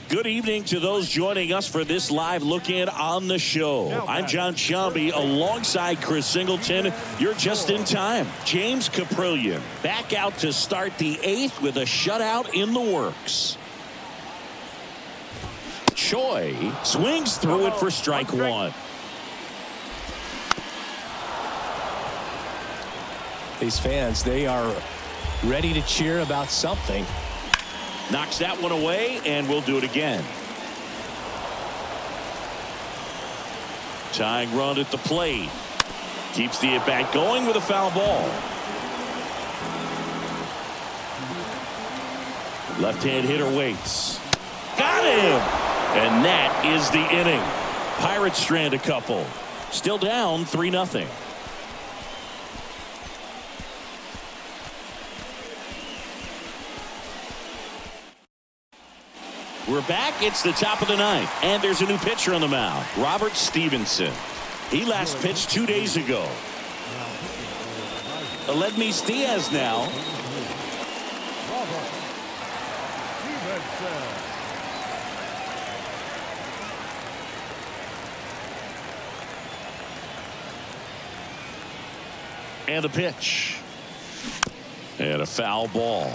Good evening to those joining us for this live look-in on the show. I'm John Sciambi alongside Chris Singleton. You're just in time. James Kaprielian back out to start the eighth with a shutout in the works. Choi swings through it for strike one. These fans, they are ready to cheer about something. Knocks that one away, and we'll do it again. Tying run at the plate. Keeps the at-bat going with a foul ball. Left-hand hitter waits. Got him! And that is the inning. Pirates strand a couple. Still down 3-0. We're back. It's the top of the ninth, and there's a new pitcher on the mound, Robert Stevenson. He last pitched 2 days ago. Aledmys Diaz now. And the pitch. And a foul ball.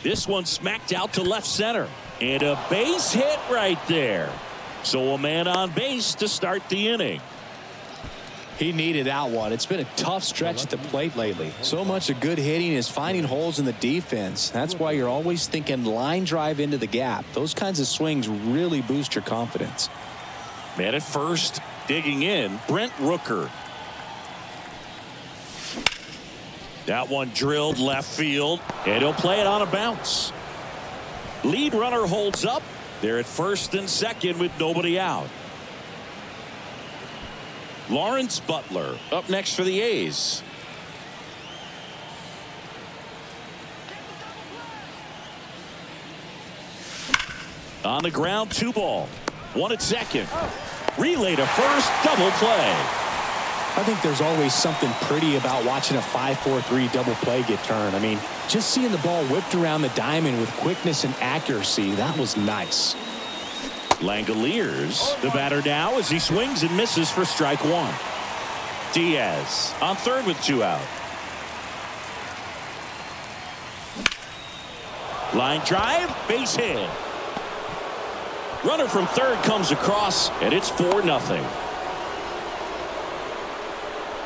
This one smacked out to left center. And a base hit right there. So a man on base to start the inning. He needed that one. It's been a tough stretch at the plate lately. So much of good hitting is finding holes in the defense. That's why you're always thinking line drive into the gap. Those kinds of swings really boost your confidence. Man at first, digging in, Brent Rooker. That one drilled left field, and he'll play it on a bounce. Lead runner holds up. They're at first and second with nobody out. Lawrence Butler up next for the A's. On the ground, 2 ball. 1 at second. Relay to first, double play. I think there's always something pretty about watching a 5-4-3 double play get turned. I mean, just seeing the ball whipped around the diamond with quickness and accuracy, that was nice. Langoliers, the batter now as he swings and misses for strike one. Diaz on third with 2 out. Line drive, base hit. Runner from third comes across, and it's 4-0.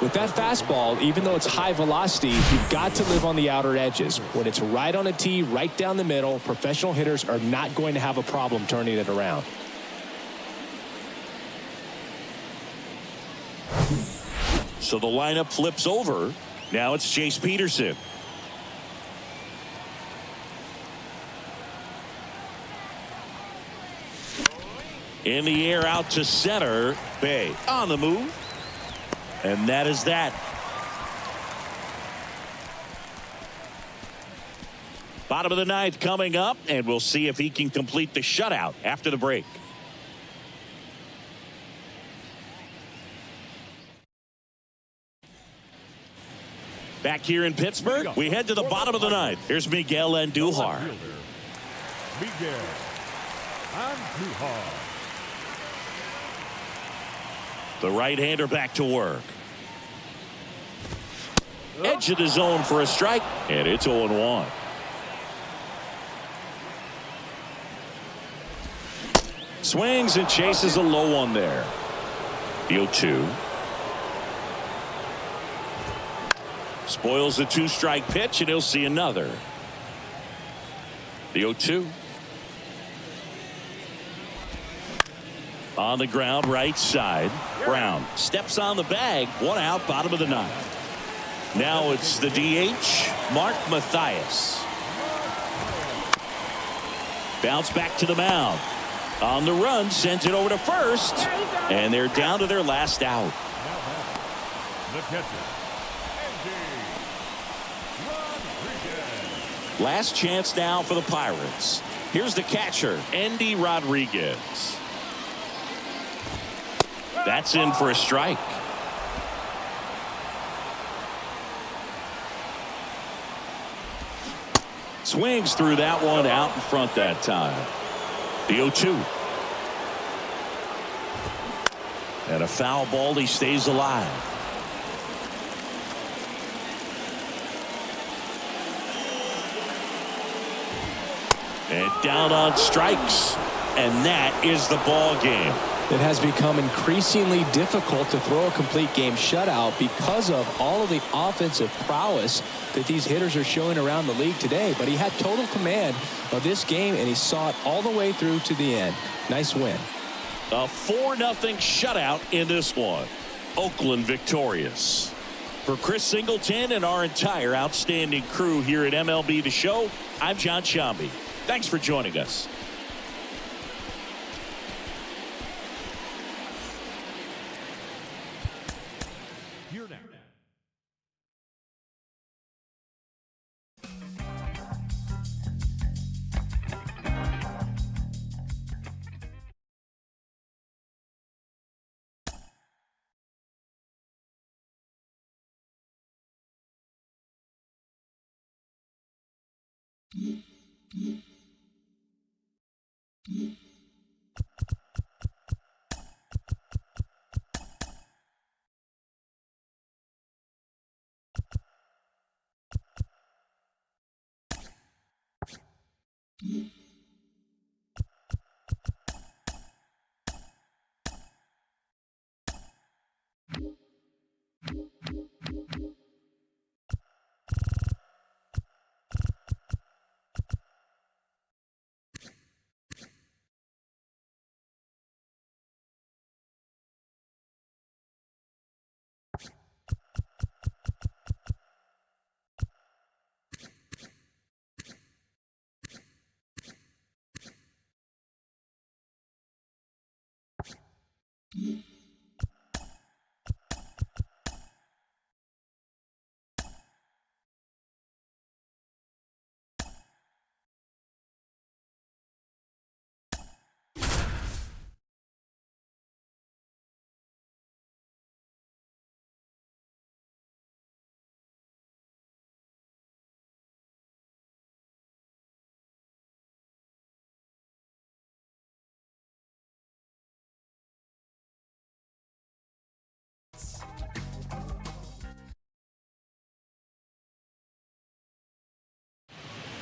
With that fastball, even though it's high velocity, you've got to live on the outer edges. When it's right on a tee, right down the middle, professional hitters are not going to have a problem turning it around. So the lineup flips over. Now it's Chase Peterson. In the air out to center. Bay on the move. And that is that. Bottom of the ninth coming up, and we'll see if he can complete the shutout after the break. Back here in Pittsburgh, we head to the bottom of the ninth. Here's Miguel Andujar. Miguel Andujar. The right-hander back to work. Edge of the zone for a strike, and it's 0-1. Swings and chases a low one there. The 0-2. Spoils the 2-strike pitch, and he'll see another. The 0-2. On the ground, right side. Brown steps on the bag. 1 out, bottom of the ninth. Now it's the DH, Mark Mathias. Bounce back to the mound. On the run, sends it over to first. And they're down to their last out. The catcher. Last chance now for the Pirates. Here's the catcher, Endy Rodriguez. That's in for a strike. Swings through that one out in front that time. The 0-2. And a foul ball. He stays alive. And down on strikes. And that is the ball game. It has become increasingly difficult to throw a complete game shutout because of all of the offensive prowess that these hitters are showing around the league today. But he had total command of this game, and he saw it all the way through to the end. Nice win. A 4-0 shutout in this one. Oakland victorious. For Chris Singleton and our entire outstanding crew here at MLB The Show, I'm John Sciambi. Thanks for joining us. Here now.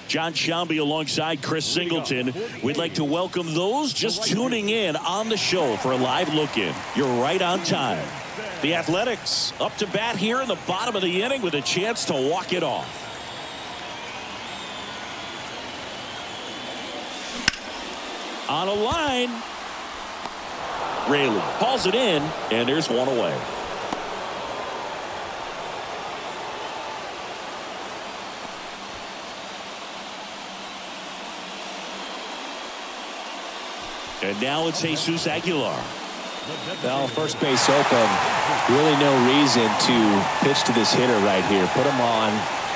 John Sciambi alongside Chris Singleton. We'd like to welcome those just tuning in on the show for a live look-in. You're right on time. The Athletics up to bat here in the bottom of the inning with a chance to walk it off. On a line. Raley hauls it in, and there's one away. And now it's Jesus Aguilar. Well, first base open. Really no reason to pitch to this hitter right here. Put him on.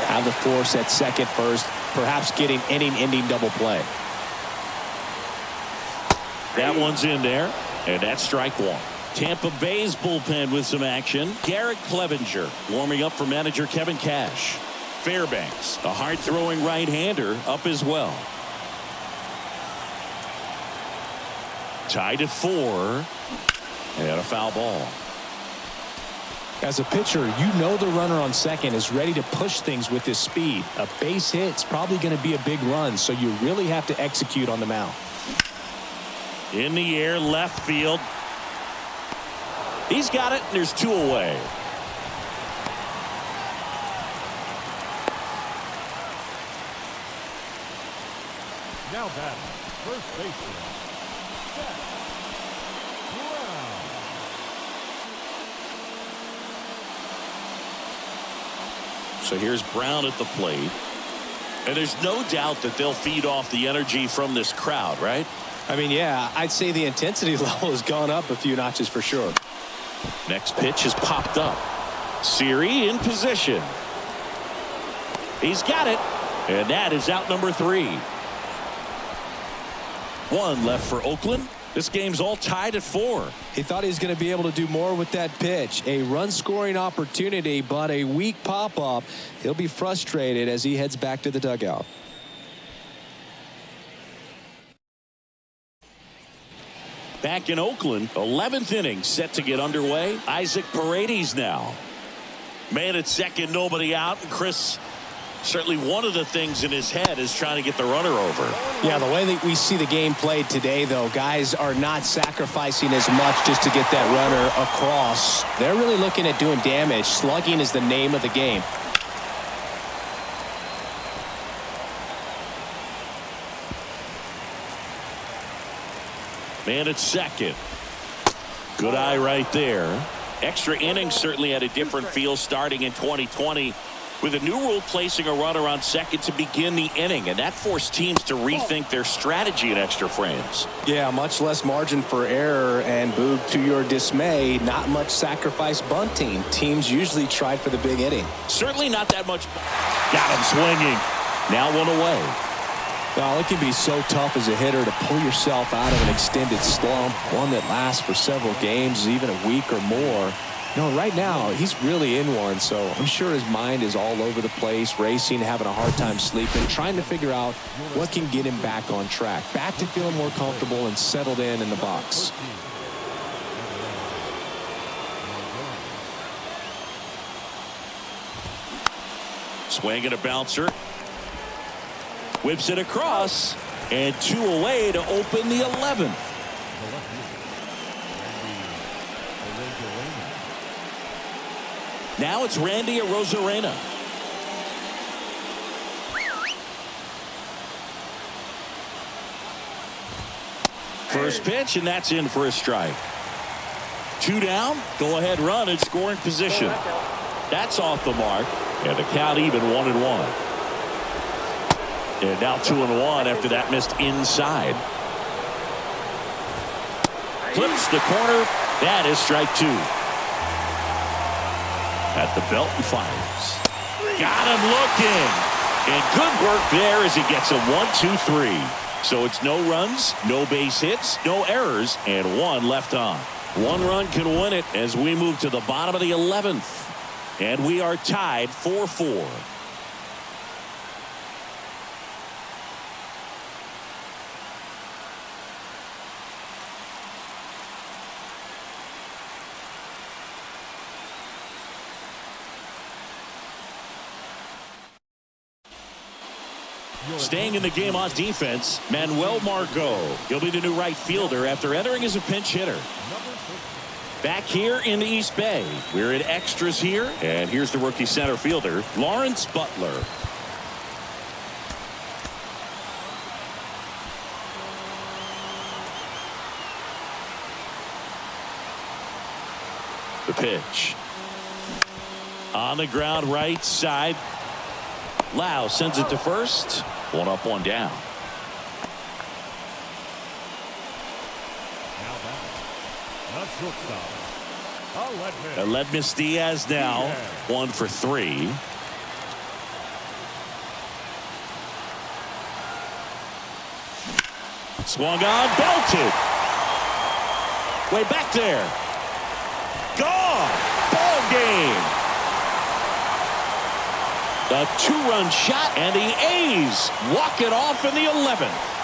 Have the force at second first. Perhaps getting inning-ending double play. That one's in there. And that's strike one. Tampa Bay's bullpen with some action. Garrett Clevenger warming up for manager Kevin Cash. Fairbanks, a hard-throwing right-hander, up as well. Tied at 4. And a foul ball. As a pitcher, you know the runner on second is ready to push things with his speed. A base hit's probably going to be a big run, so you really have to execute on the mound. In the air, left field. He's got it, and there's 2 away. Now batting, first baseman, Seth Brown. So here's Brown at the plate. And there's no doubt that they'll feed off the energy from this crowd, right? I mean, yeah, I'd say the intensity level has gone up a few notches for sure. Next pitch has popped up. Siri in position. He's got it. And that is out number 3. One left for Oakland. This game's all tied at 4. He thought he was going to be able to do more with that pitch. A run-scoring opportunity, but a weak pop-up. He'll be frustrated as he heads back to the dugout. Back in Oakland, 11th inning set to get underway. Isaac Paredes now. Man at second, nobody out. And Chris, certainly one of the things in his head is trying to get the runner over. Yeah, the way that we see the game played today, though, guys are not sacrificing as much just to get that runner across. They're really looking at doing damage. Slugging is the name of the game. Man at second. Good eye right there. Extra innings certainly had a different feel starting in 2020 with a new rule placing a runner on second to begin the inning, and that forced teams to rethink their strategy in extra frames. Yeah, much less margin for error, and Boog, to your dismay, not much sacrifice bunting. Teams usually try for the big inning. Certainly not that much. Got him swinging. Now one away. Well, it can be so tough as a hitter to pull yourself out of an extended slump, one that lasts for several games, even a week or more. No, right now, he's really in one, so I'm sure his mind is all over the place, racing, having a hard time sleeping, trying to figure out what can get him back on track, back to feeling more comfortable and settled in the box. Swing and a bouncer. Whips it across, and 2 away to open the 11th. Now it's Randy Arozarena. First pitch, and that's in for a strike. 2 down, go ahead run in scoring position. That's off the mark, and the count even 1-1. And now 2-1 after that missed inside. Clips the corner. That is strike 2. At the belt and fires. Got him looking. And good work there as he gets a 1-2-3. So it's no runs, no base hits, no errors, and 1 left on. 1 run can win it as we move to the bottom of the 11th. And we are tied 4-4. Staying in the game on defense, Manuel Margot. He'll be the new right fielder after entering as a pinch hitter. Back here in the East Bay, we're in extras here, and here's the rookie center fielder, Lawrence Butler. The pitch. On the ground right side. Lau sends it to first. 1 up, 1 down. Aledmys Diaz now 1 for 3. Swung on, belted. Way back there. Gone. Ball game. A 2-run shot, and the A's walk it off in the 11th.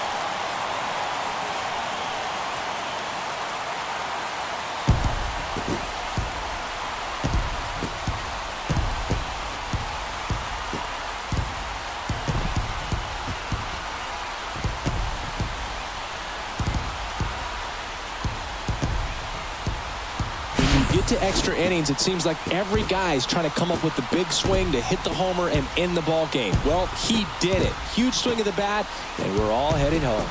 To extra innings, it seems like every guy's trying to come up with the big swing to hit the homer and end the ball game. Well, he did it. Huge swing of the bat, and we're all heading home.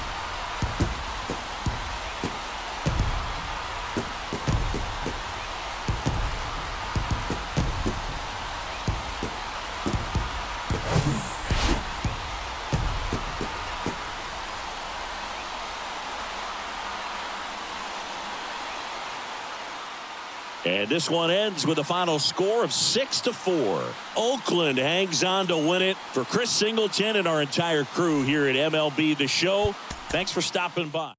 And this one ends with a final score of 6-4. Oakland hangs on to win it. For Chris Singleton and our entire crew here at MLB The Show, Thanks for stopping by.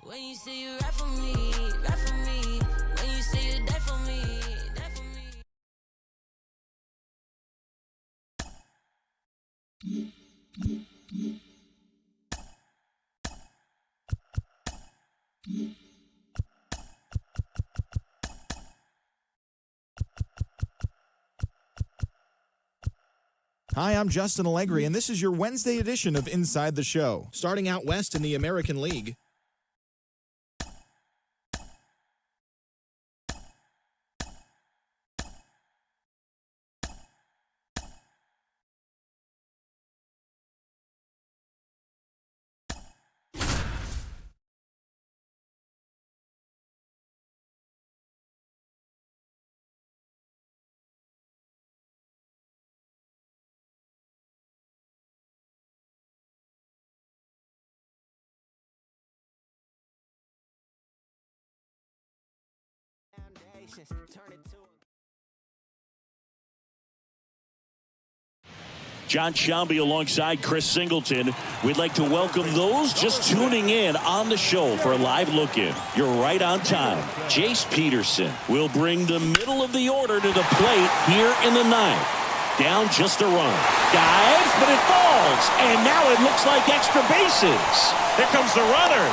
When you say you rap for me, rap for me. When you say you die for me, die for me. Hi, I'm Justin Allegri, and this is your Wednesday edition of Inside the Show. Starting out west in the American League. John Sciambi alongside Chris Singleton. We'd like to welcome those just tuning in on the show for a live look-in. You're right on time. Jace Peterson will bring the middle of the order to the plate here in the ninth. Down just a run. Dives, but it falls. And now it looks like extra bases. Here comes the runner.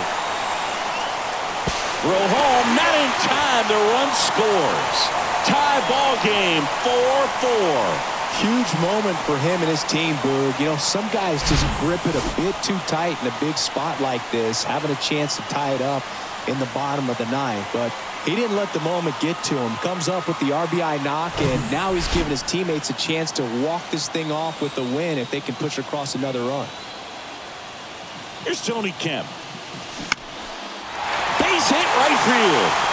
Throw home, not in time. The run scores. Tie ball game, 4-4. Huge moment for him and his team, Boog. You know, some guys just grip it a bit too tight in a big spot like this, having a chance to tie it up in the bottom of the ninth. But he didn't let the moment get to him. Comes up with the RBI knock, and now he's giving his teammates a chance to walk this thing off with the win if they can push across another run. Here's Tony Kemp. Base hit right field.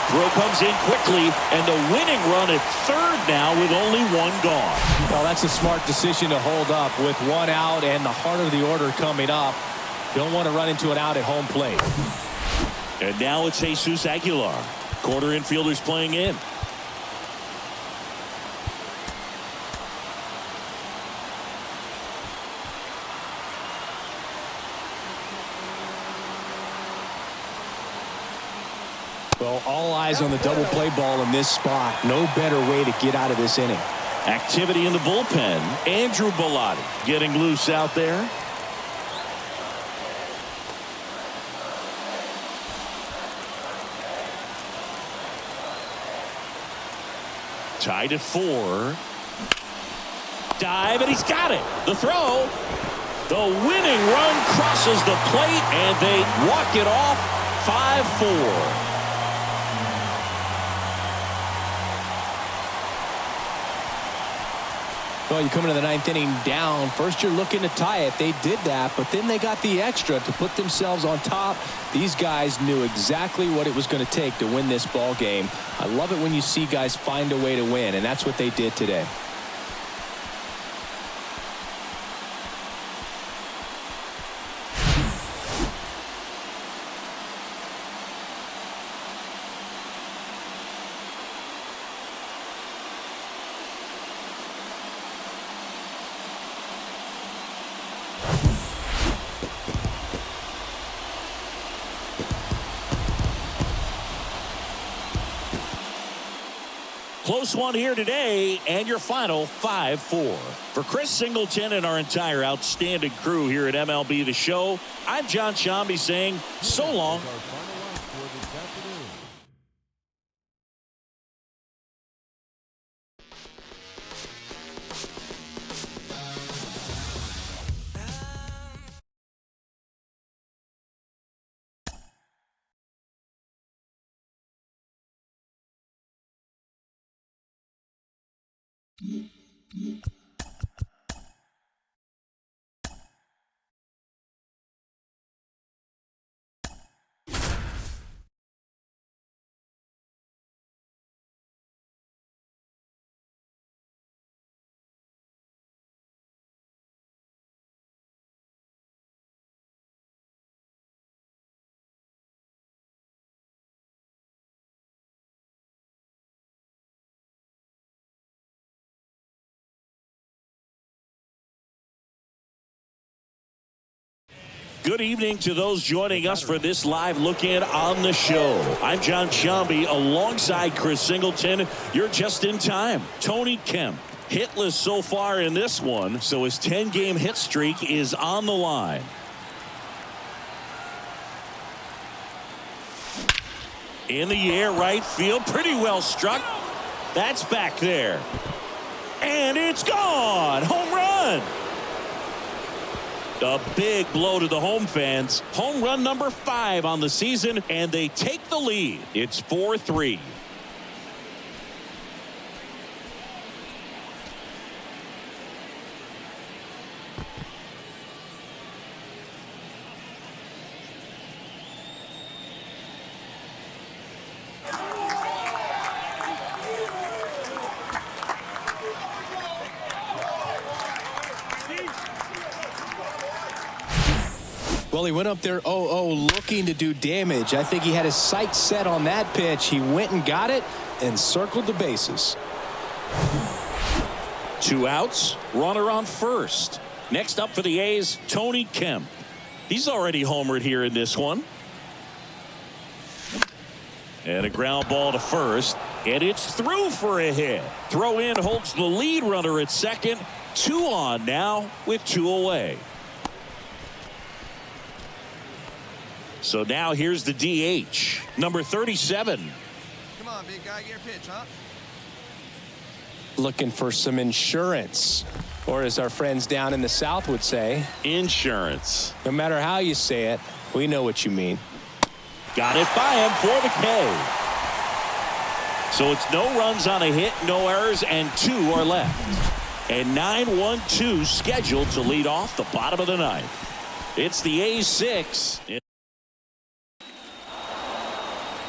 Throw comes in quickly, and the winning run at third now with only one gone. Well, that's a smart decision to hold up with one out and the heart of the order coming up. Don't want to run into an out at home plate. And now it's Jesus Aguilar. Quarter infielders playing in. Well, all eyes on the double play ball in this spot. No better way to get out of this inning. Activity in the bullpen. Andrew Bellotti getting loose out there. Tied at 4. Dive, and he's got it. The throw. The winning run crosses the plate, and they walk it off 5-4. Well, you come into the ninth inning down. First, you're looking to tie it. They did that, but then they got the extra to put themselves on top. These guys knew exactly what it was going to take to win this ball game. I love it when you see guys find a way to win, and that's what they did today. Close one here today, and your final 5-4. For Chris Singleton and our entire outstanding crew here at MLB The Show, I'm John Sciambi saying so long. Good evening to those joining us for this live look-in on the show. I'm John Sciambi alongside Chris Singleton. You're just in time. Tony Kemp, hitless so far in this one, so his 10-game hit streak is on the line. In the air, right field, pretty well struck. That's back there. And it's gone. Home run. A big blow to the home fans. Home run number 5 on the season, and they take the lead. It's 4-3. Well, he went up there 0-0 looking to do damage. I think he had his sights set on that pitch. He went and got it and circled the bases. 2 outs, runner on first. Next up for the A's, Tony Kemp. He's already homered here in this one. And a ground ball to first, and it's through for a hit. Throw in holds the lead runner at second. 2 on now with 2 away. So now here's the DH, number 37. Come on, big guy, get your pitch, huh? Looking for some insurance, or as our friends down in the South would say, Insurance. no matter how you say it, we know what you mean. Got it by him for the K. So it's no runs on a hit, no errors, and 2 are left. And 9-1-2 scheduled to lead off the bottom of the 9th. It's the A's 6.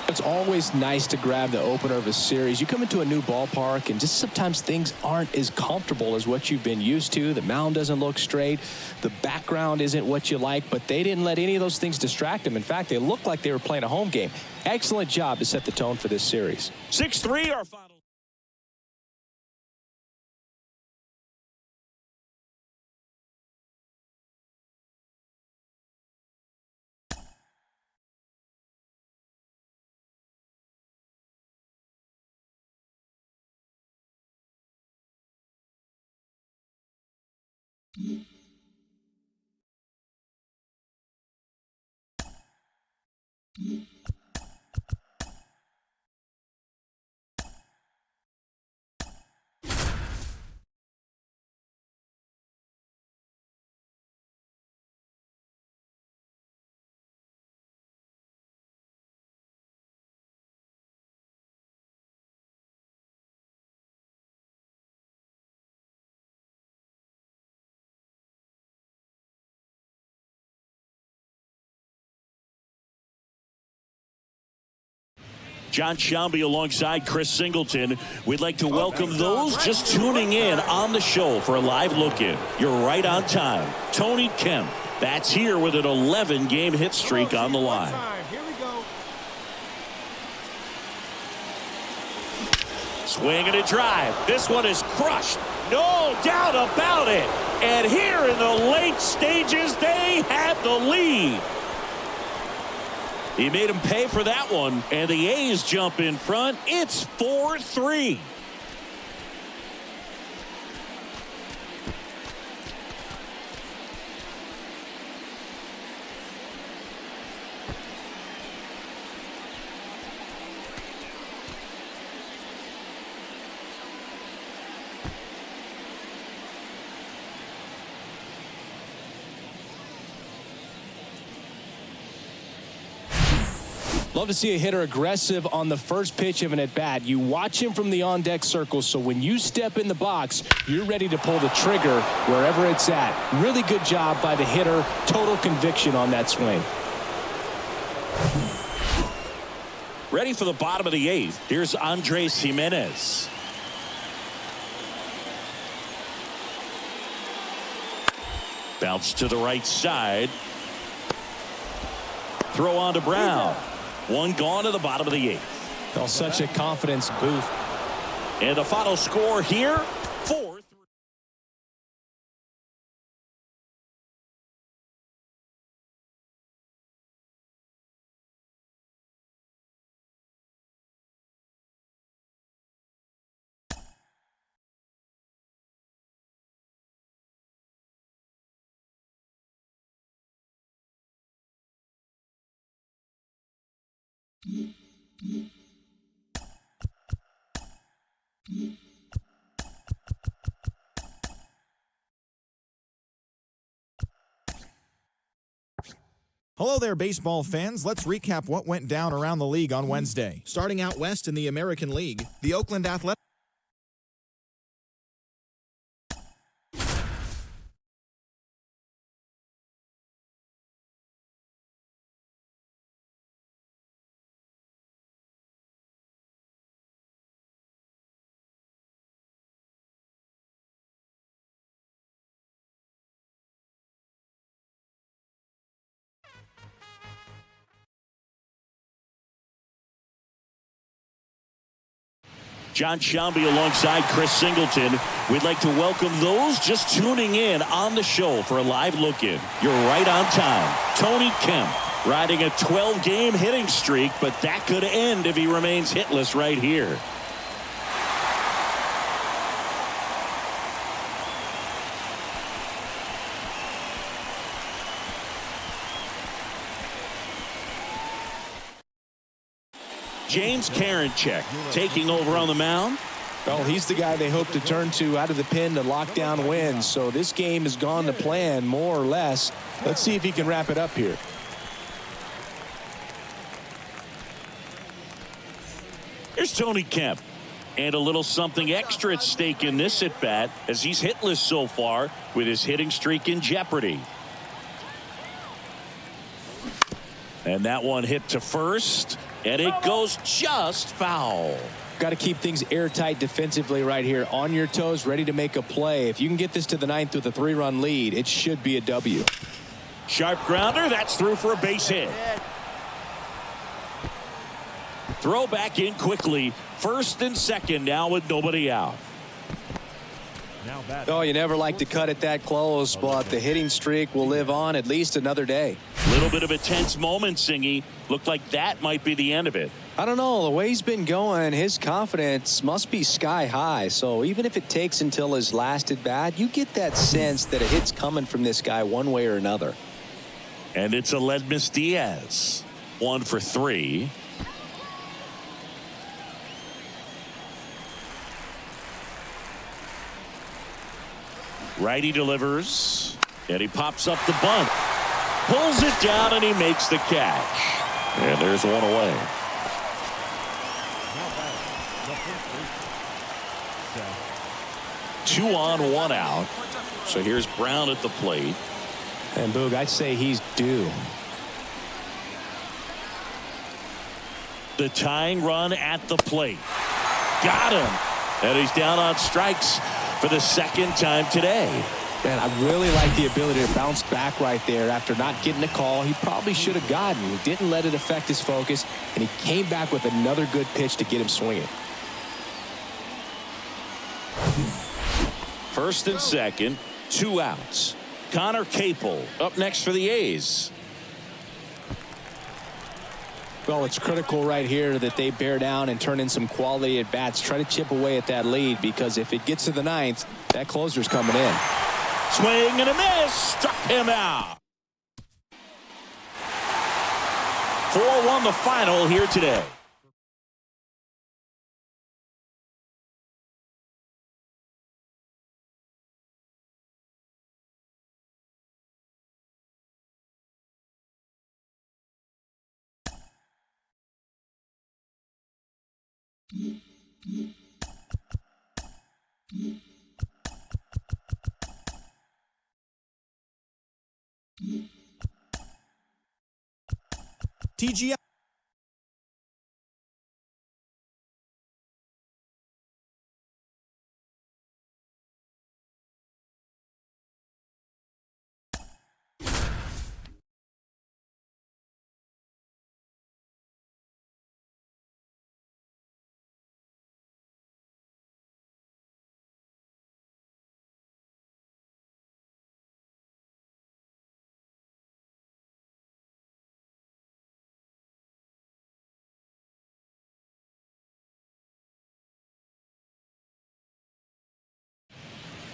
It's always nice to grab the opener of a series. You come into a new ballpark and just sometimes things aren't as comfortable as what you've been used to. The mound doesn't look straight. The background isn't what you like, but they didn't let any of those things distract them. In fact, they looked like they were playing a home game. Excellent job to set the tone for this series. 6-3 our final. John Sciambi alongside Chris Singleton. We'd like to welcome those just tuning in on the show for a live look-in. You're right on time. Tony Kemp, that's here with an 11-game hit streak on the line. Here we go. Swing and a drive. This one is crushed. No doubt about it. And here in the late stages, they have the lead. He made him pay for that one, and the A's jump in front. It's 4-3. Love to see a hitter aggressive on the first pitch of an at-bat. You watch him from the on-deck circle, so when you step in the box, you're ready to pull the trigger wherever it's at. Really good job by the hitter. Total conviction on that swing. Ready for the bottom of the 8th. Here's Andres Gimenez. Bounce to the right side. Throw on to Brown. One gone to the bottom of the 8th. Oh, such a confidence boost. And the final score here, Hello there, baseball fans. Let's recap what went down around the league on Wednesday. Starting out west in the American League, the Oakland Athletics. John Shambi alongside Chris Singleton. We'd like to welcome those just tuning in on the show for a live look-in. You're right on time. Tony Kemp riding a 12-game hitting streak, but that could end if he remains hitless right here. James Karinchak taking over on the mound. Well, he's the guy they hope to turn to out of the pen to lock down wins. So this game has gone to plan, more or less. Let's see if he can wrap it up here. Here's Tony Kemp. And a little something extra at stake in this at-bat as he's hitless so far with his hitting streak in jeopardy. And that one hit to first. And it goes just foul. Got to keep things airtight defensively right here. On your toes, ready to make a play. If you can get this to the ninth with a 3-run lead, it should be a W. Sharp grounder. That's through for a base hit. Throw back in quickly. First and second now with nobody out. Now batting. Oh, you never like to cut it that close, but the hitting streak will live on at least another day. Little bit of a tense moment, Singy. Looked like that might be the end of it. I don't know. The way he's been going, his confidence must be sky high. So even if it takes until his last at bat, you get that sense that a hit's coming from this guy one way or another. And it's Aledmys Diaz. 1 for 3. Righty delivers. And he pops up the bunt. Pulls it down and he makes the catch. And there's one away. Now batting. The first baseman. Seth. 2 on, 1 out. So here's Brown at the plate. And Boog, I'd say he's due. The tying run at the plate. Got him. And he's down on strikes for the second time today. Man, I really like the ability to bounce back right there after not getting a call he probably should have gotten. He didn't let it affect his focus, and he came back with another good pitch to get him swinging. First and second, 2 outs. Connor Capel up next for the A's. Well, it's critical right here that they bear down and turn in some quality at bats. Try to chip away at that lead, because if it gets to the ninth, that closer's coming in. Swing and a miss. Struck him out. 4-1 the final here today. TGI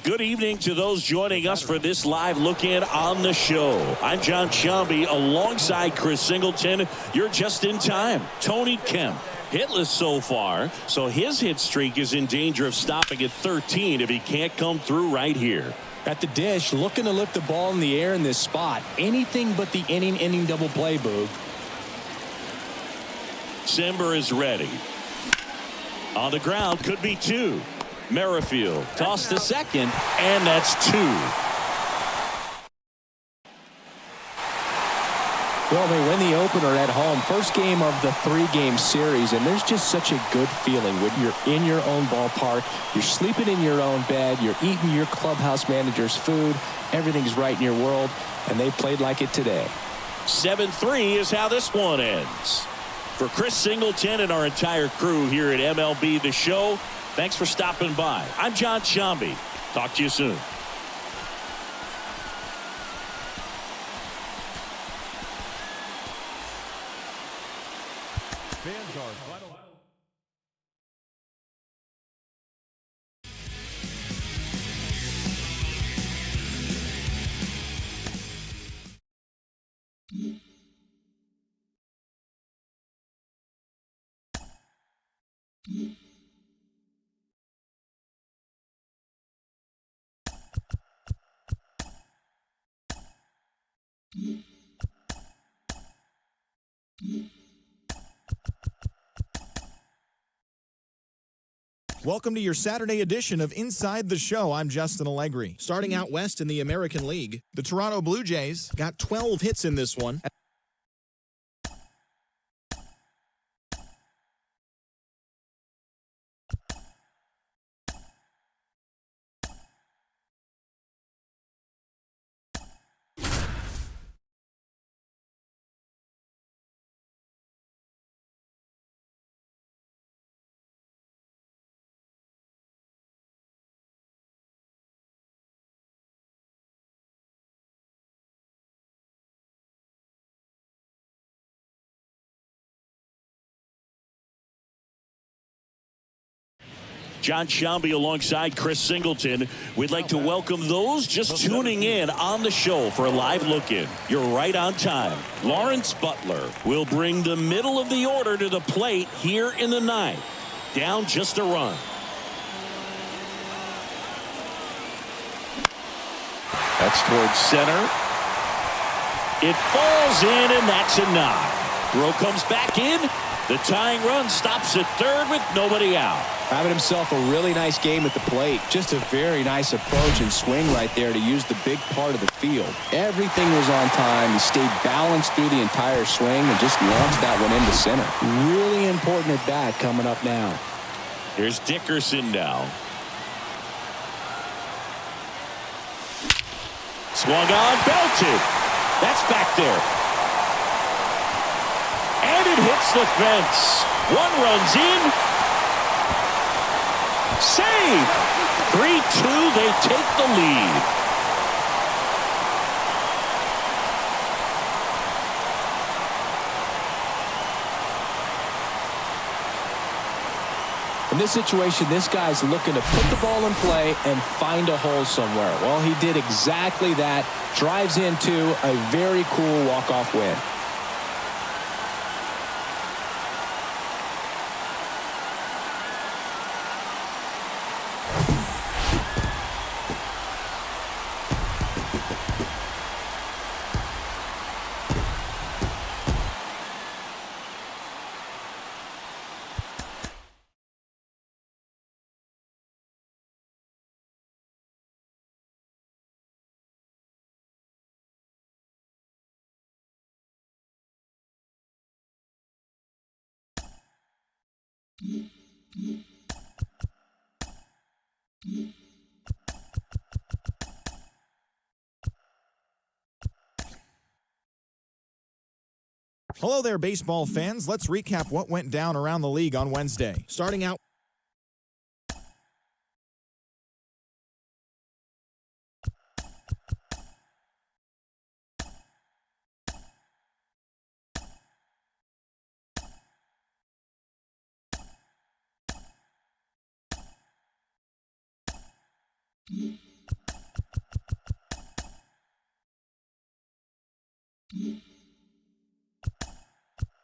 Good evening to those joining us for this live look in on the show. I'm John Sciambi alongside Chris Singleton. You're just in time. Tony Kemp hitless so far, so his hit streak is in danger of stopping at 13 if he can't come through right here. At the dish, looking to lift the ball in the air in this spot. Anything but the inning double play, Boog. Simber is ready. On the ground, could be two. Merrifield tossed to second, and that's two. Well, they win the opener at home. First game of the 3-game series, and there's just such a good feeling when you're in your own ballpark, you're sleeping in your own bed, you're eating your clubhouse manager's food, everything's right in your world, and they played like it today. 7-3 is how this one ends. For Chris Singleton and our entire crew here at MLB The Show, thanks for stopping by. I'm John Sciambi. Talk to you soon. Fans are final. Welcome to your Saturday edition of Inside the Show. I'm Justin Allegri. Starting out west in the American League, the Toronto Blue Jays got 12 hits in this one. John Sciambi alongside Chris Singleton. We'd like to welcome those just tuning in on the show for a live look-in. You're right on time. Lawrence Butler will bring the middle of the order to the plate here in the ninth. Down just a run. That's towards center. It falls in, and that's a knock. Throw comes back in. The tying run stops at third with nobody out. Having himself a really nice game at the plate. Just a very nice approach and swing right there to use the big part of the field. Everything was on time. He stayed balanced through the entire swing and just launched that one into center. Really important at bat coming up now. Here's Dickerson now. Swung on, belted. That's back there. And it hits the fence. One runs in. Save! 3-2, they take the lead. In this situation, this guy's looking to put the ball in play and find a hole somewhere. Well, he did exactly that. Drives into a very cool walk-off win. Hello there, baseball fans. Let's recap what went down around the league on Wednesday. Starting out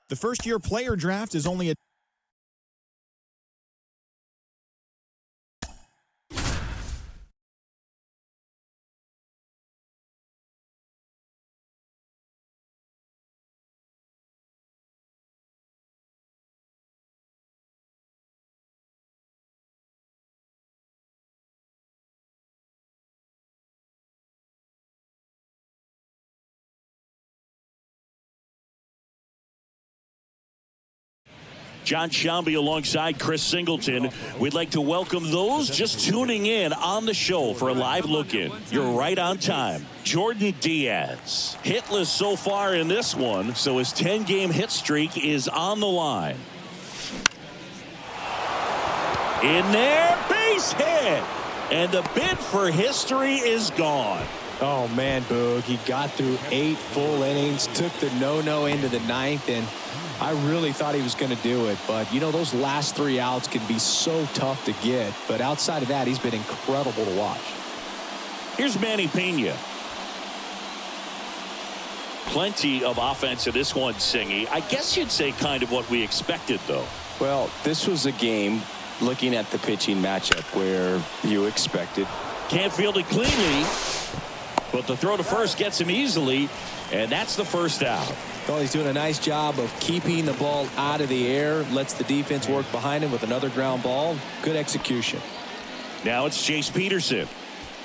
The first-year player draft is only a John Shambi alongside Chris Singleton. We'd like to welcome those just tuning in on the show for a live look-in. You're right on time. Jordan Diaz, hitless so far in this one, so his 10-game hit streak is on the line. In there, base hit. And the bid for history is gone. Oh, man, Boog. He got through 8 full innings, took the no-no into the 9th, and I really thought he was going to do it. But, you know, those last 3 outs can be so tough to get. But outside of that, he's been incredible to watch. Here's Manny Pena. Plenty of offense in this one, Singy. I guess you'd say kind of what we expected, though. Well, this was a game, looking at the pitching matchup, where you expected. Can't field it cleanly, but the throw to first gets him easily, and that's the first out. Well, he's doing a nice job of keeping the ball out of the air, lets the defense work behind him with another ground ball. Good execution. Now it's Chase Peterson.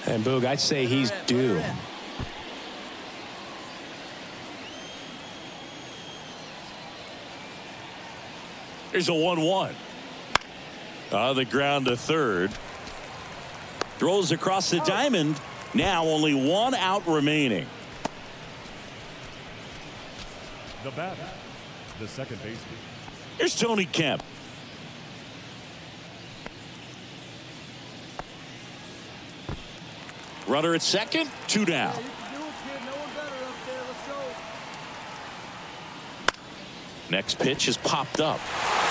And Boog, I'd say he's due. Here's a 1-1. On the ground to third. Throws across the diamond. Now only 1 out remaining. The batter, the second baseman. Here's Tony Kemp. Runner at second, 2 down. Next pitch is popped up,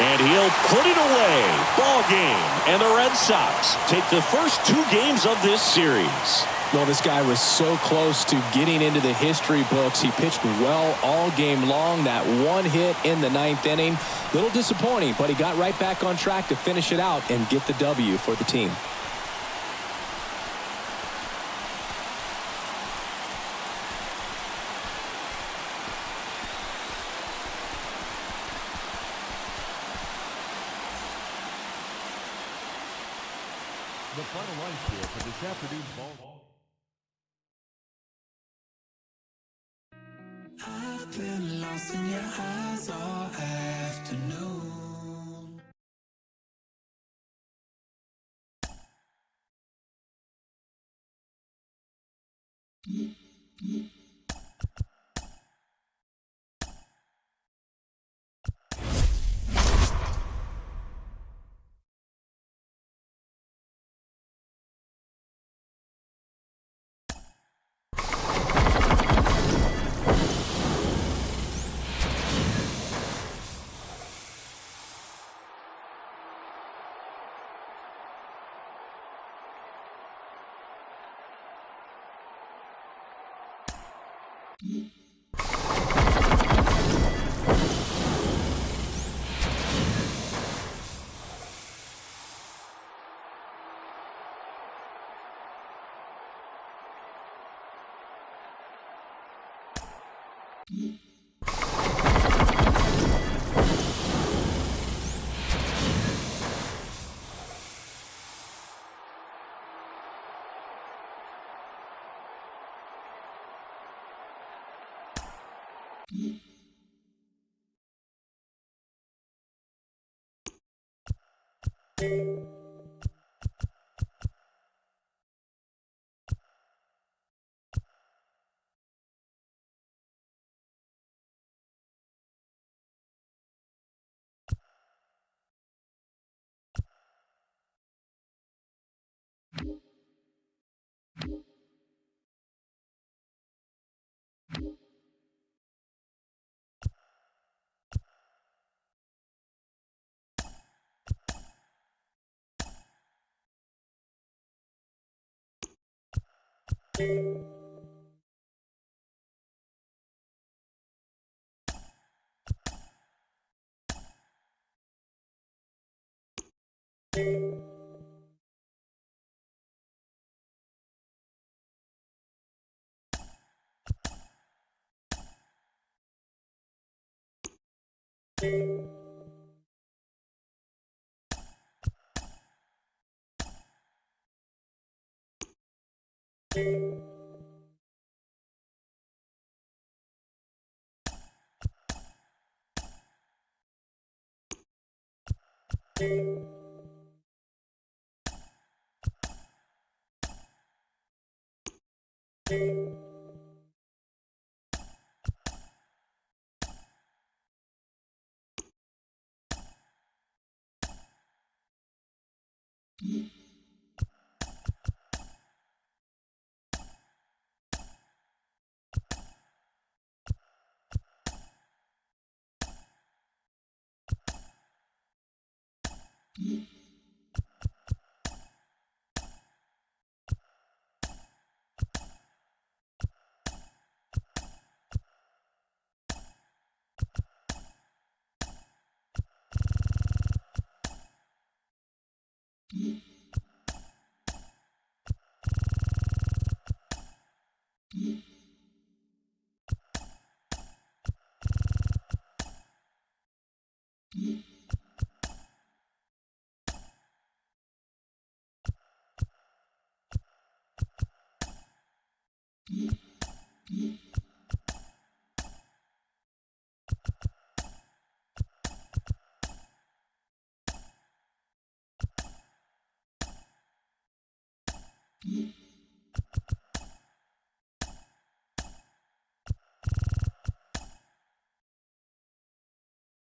and he'll put it away. Ball game, and the Red Sox take the first 2 games of this series. Well, this guy was so close to getting into the history books. He pitched well all game long. That 1 hit in the 9th inning, little disappointing, but he got right back on track to finish it out and get the W for the team. The final line score for this afternoon's ball. I've been lost in your eyes all afternoon.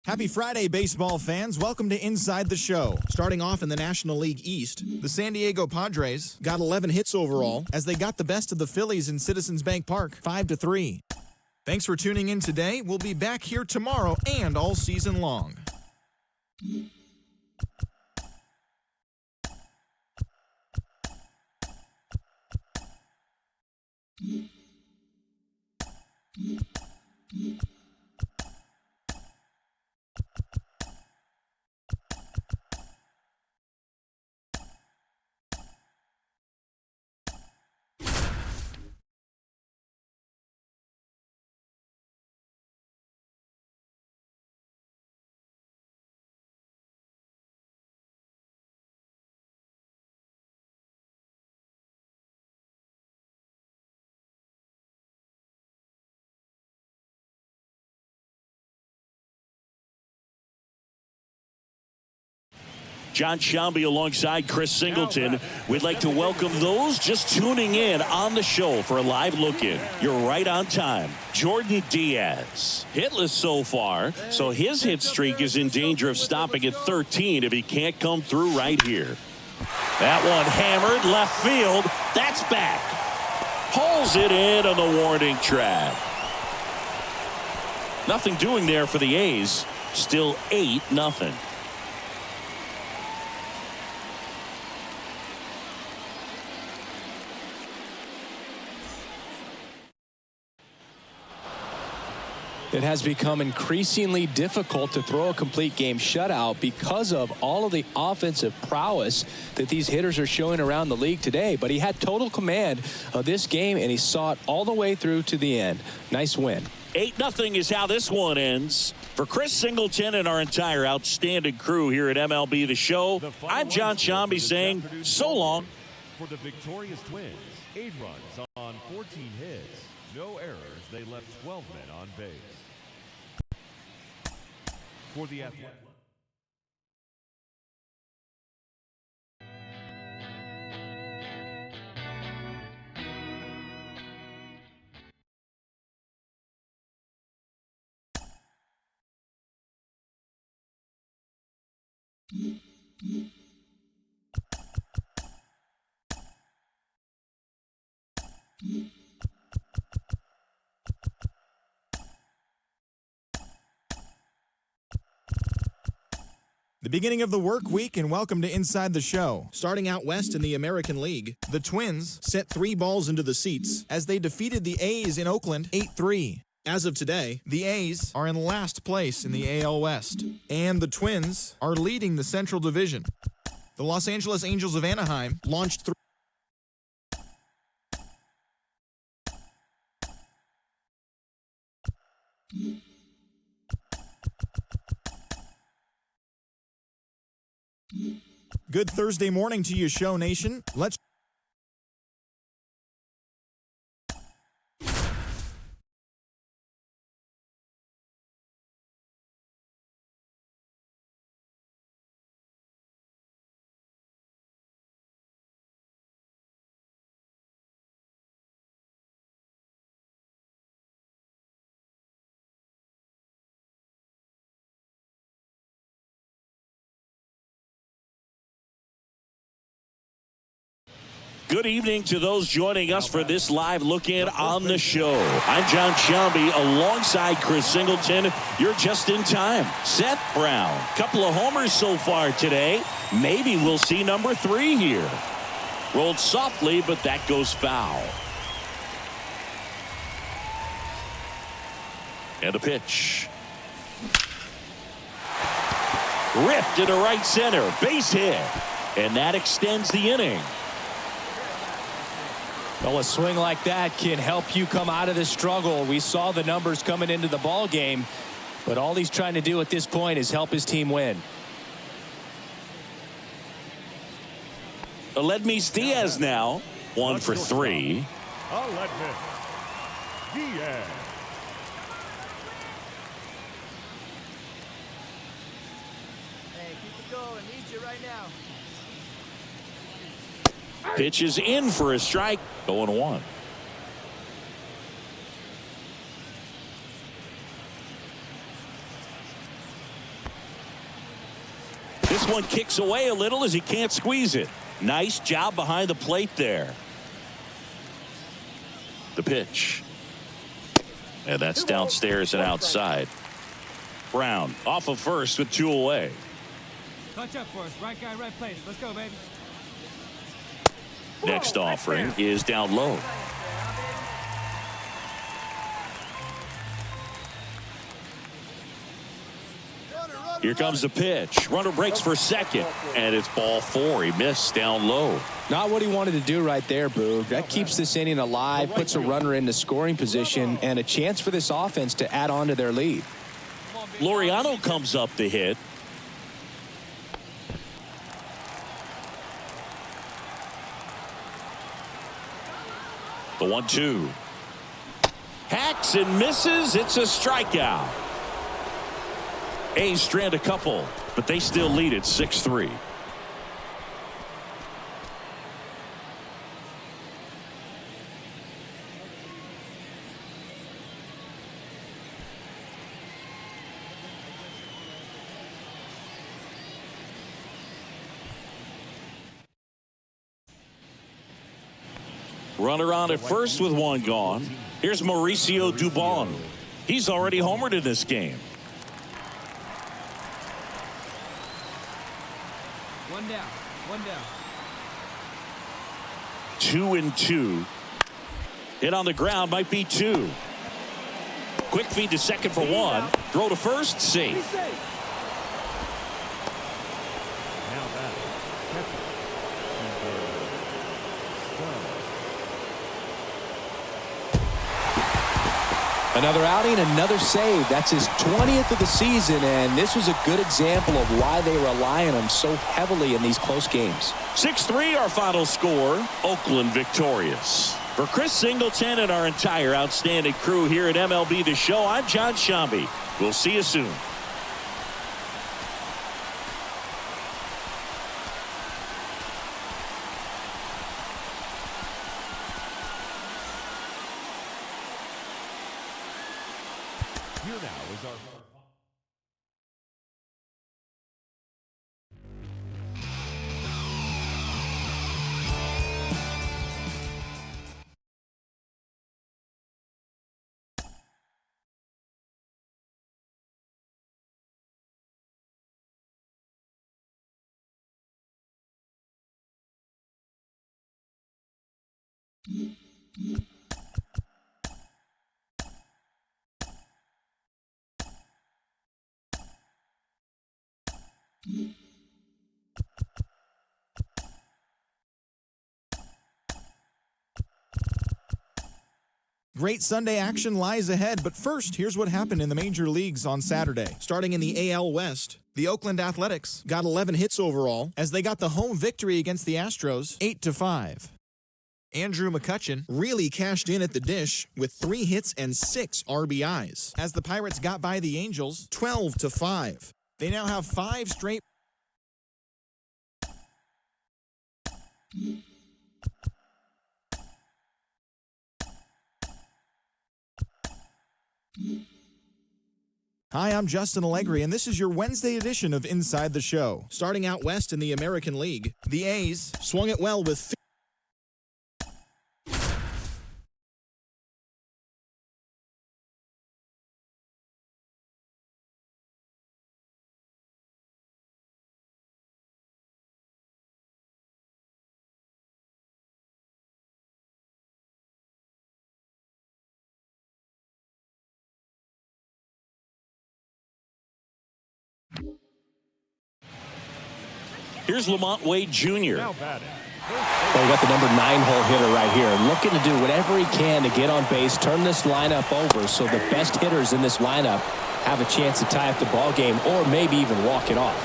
Happy Friday, baseball fans. Welcome to Inside the Show. Starting off in the National League East, the San Diego Padres got 11 hits overall as they got the best of the Phillies in Citizens Bank Park, 5-3. Thanks for tuning in today. We'll be back here tomorrow and all season long. John Sciambi alongside Chris Singleton. We'd like to welcome those just tuning in on the show for a live look-in. You're right on time. Jordan Diaz, hitless so far, so his hit streak is in danger of stopping at 13 if he can't come through right here. That one hammered left field. That's back. Hauls it in on the warning track. Nothing doing there for the A's. Still 8-0. It has become increasingly difficult to throw a complete game shutout because of all of the offensive prowess that these hitters are showing around the league today. But he had total command of this game, and he saw it all the way through to the end. Nice win. 8-0 is how this one ends. For Chris Singleton and our entire outstanding crew here at MLB The Show, I'm John Sciambi saying so long. For the victorious Twins, 8 runs on 14 hits, no errors. They left 12 men on base. For the Athletic. The beginning of the work week, and welcome to Inside the Show. Starting out west in the American League, the Twins sent 3 balls into the seats as they defeated the A's in Oakland 8-3. As of today, the A's are in last place in the AL West, and the Twins are leading the Central Division. The Los Angeles Angels of Anaheim launched through. Good Thursday morning to you, Show Nation. Let's. Good evening to those joining us for this live look in on the show. I'm John Sciambi alongside Chris Singleton. You're just in time. Seth Brown, couple of homers so far today. Maybe we'll see number 3 here. Rolled softly, but that goes foul. And a pitch. Ripped into right center. Base hit. And that extends the inning. Well, a swing like that can help you come out of the struggle. We saw the numbers coming into the ball game, but all he's trying to do at this point is help his team win. Aledmys Diaz now 1 for 3. Aledmys Diaz. Hey, keep it going. Need you right now. Pitch is in for a strike. 0-1. This one kicks away a little as he can't squeeze it. Nice job behind the plate there. The pitch. And that's downstairs and outside. Brown off of first with 2 away. Touch up for us. Right guy, right place. Let's go, baby. Next offering is down low. Here comes the pitch. Runner breaks for second, and it's ball 4. He missed down low. Not what he wanted to do right there, Boog. That keeps this inning alive, puts a runner into scoring position, and a chance for this offense to add on to their lead. Laureano comes up to hit. The 1-2. Hacks and misses. It's a strikeout. A's strand a couple, but they still lead at 6-3. Runner on at first with 1 gone. Here's Mauricio Dubon. He's already homered in this game. 1 down. 1 down. 2-2. Hit on the ground might be 2. Quick feed to second for 1. Throw to first. Safe. Now that Another outing, another save. That's his 20th of the season, and this was a good example of why they rely on him so heavily in these close games. 6-3 our final score. Oakland victorious. For Chris Singleton and our entire outstanding crew here at MLB The Show, I'm John Sciambi. We'll see you soon. here now is our Great Sunday action lies ahead, but first, here's what happened in the major leagues on Saturday. Starting in the AL West, the Oakland Athletics got 11 hits overall as they got the home victory against the Astros 8-5. Andrew McCutchen really cashed in at the dish with 3 hits and 6 RBIs as the Pirates got by the Angels 12-5. They now have 5 straight. Hi, I'm Justin Allegri, and this is your Wednesday edition of Inside the Show. Starting out west in the American League, the A's swung it well with Here's Lamont Wade Jr. Now batting. Well, we got the number 9-hole hitter right here, looking to do whatever he can to get on base, turn this lineup over so the best hitters in this lineup have a chance to tie up the ball game or maybe even walk it off.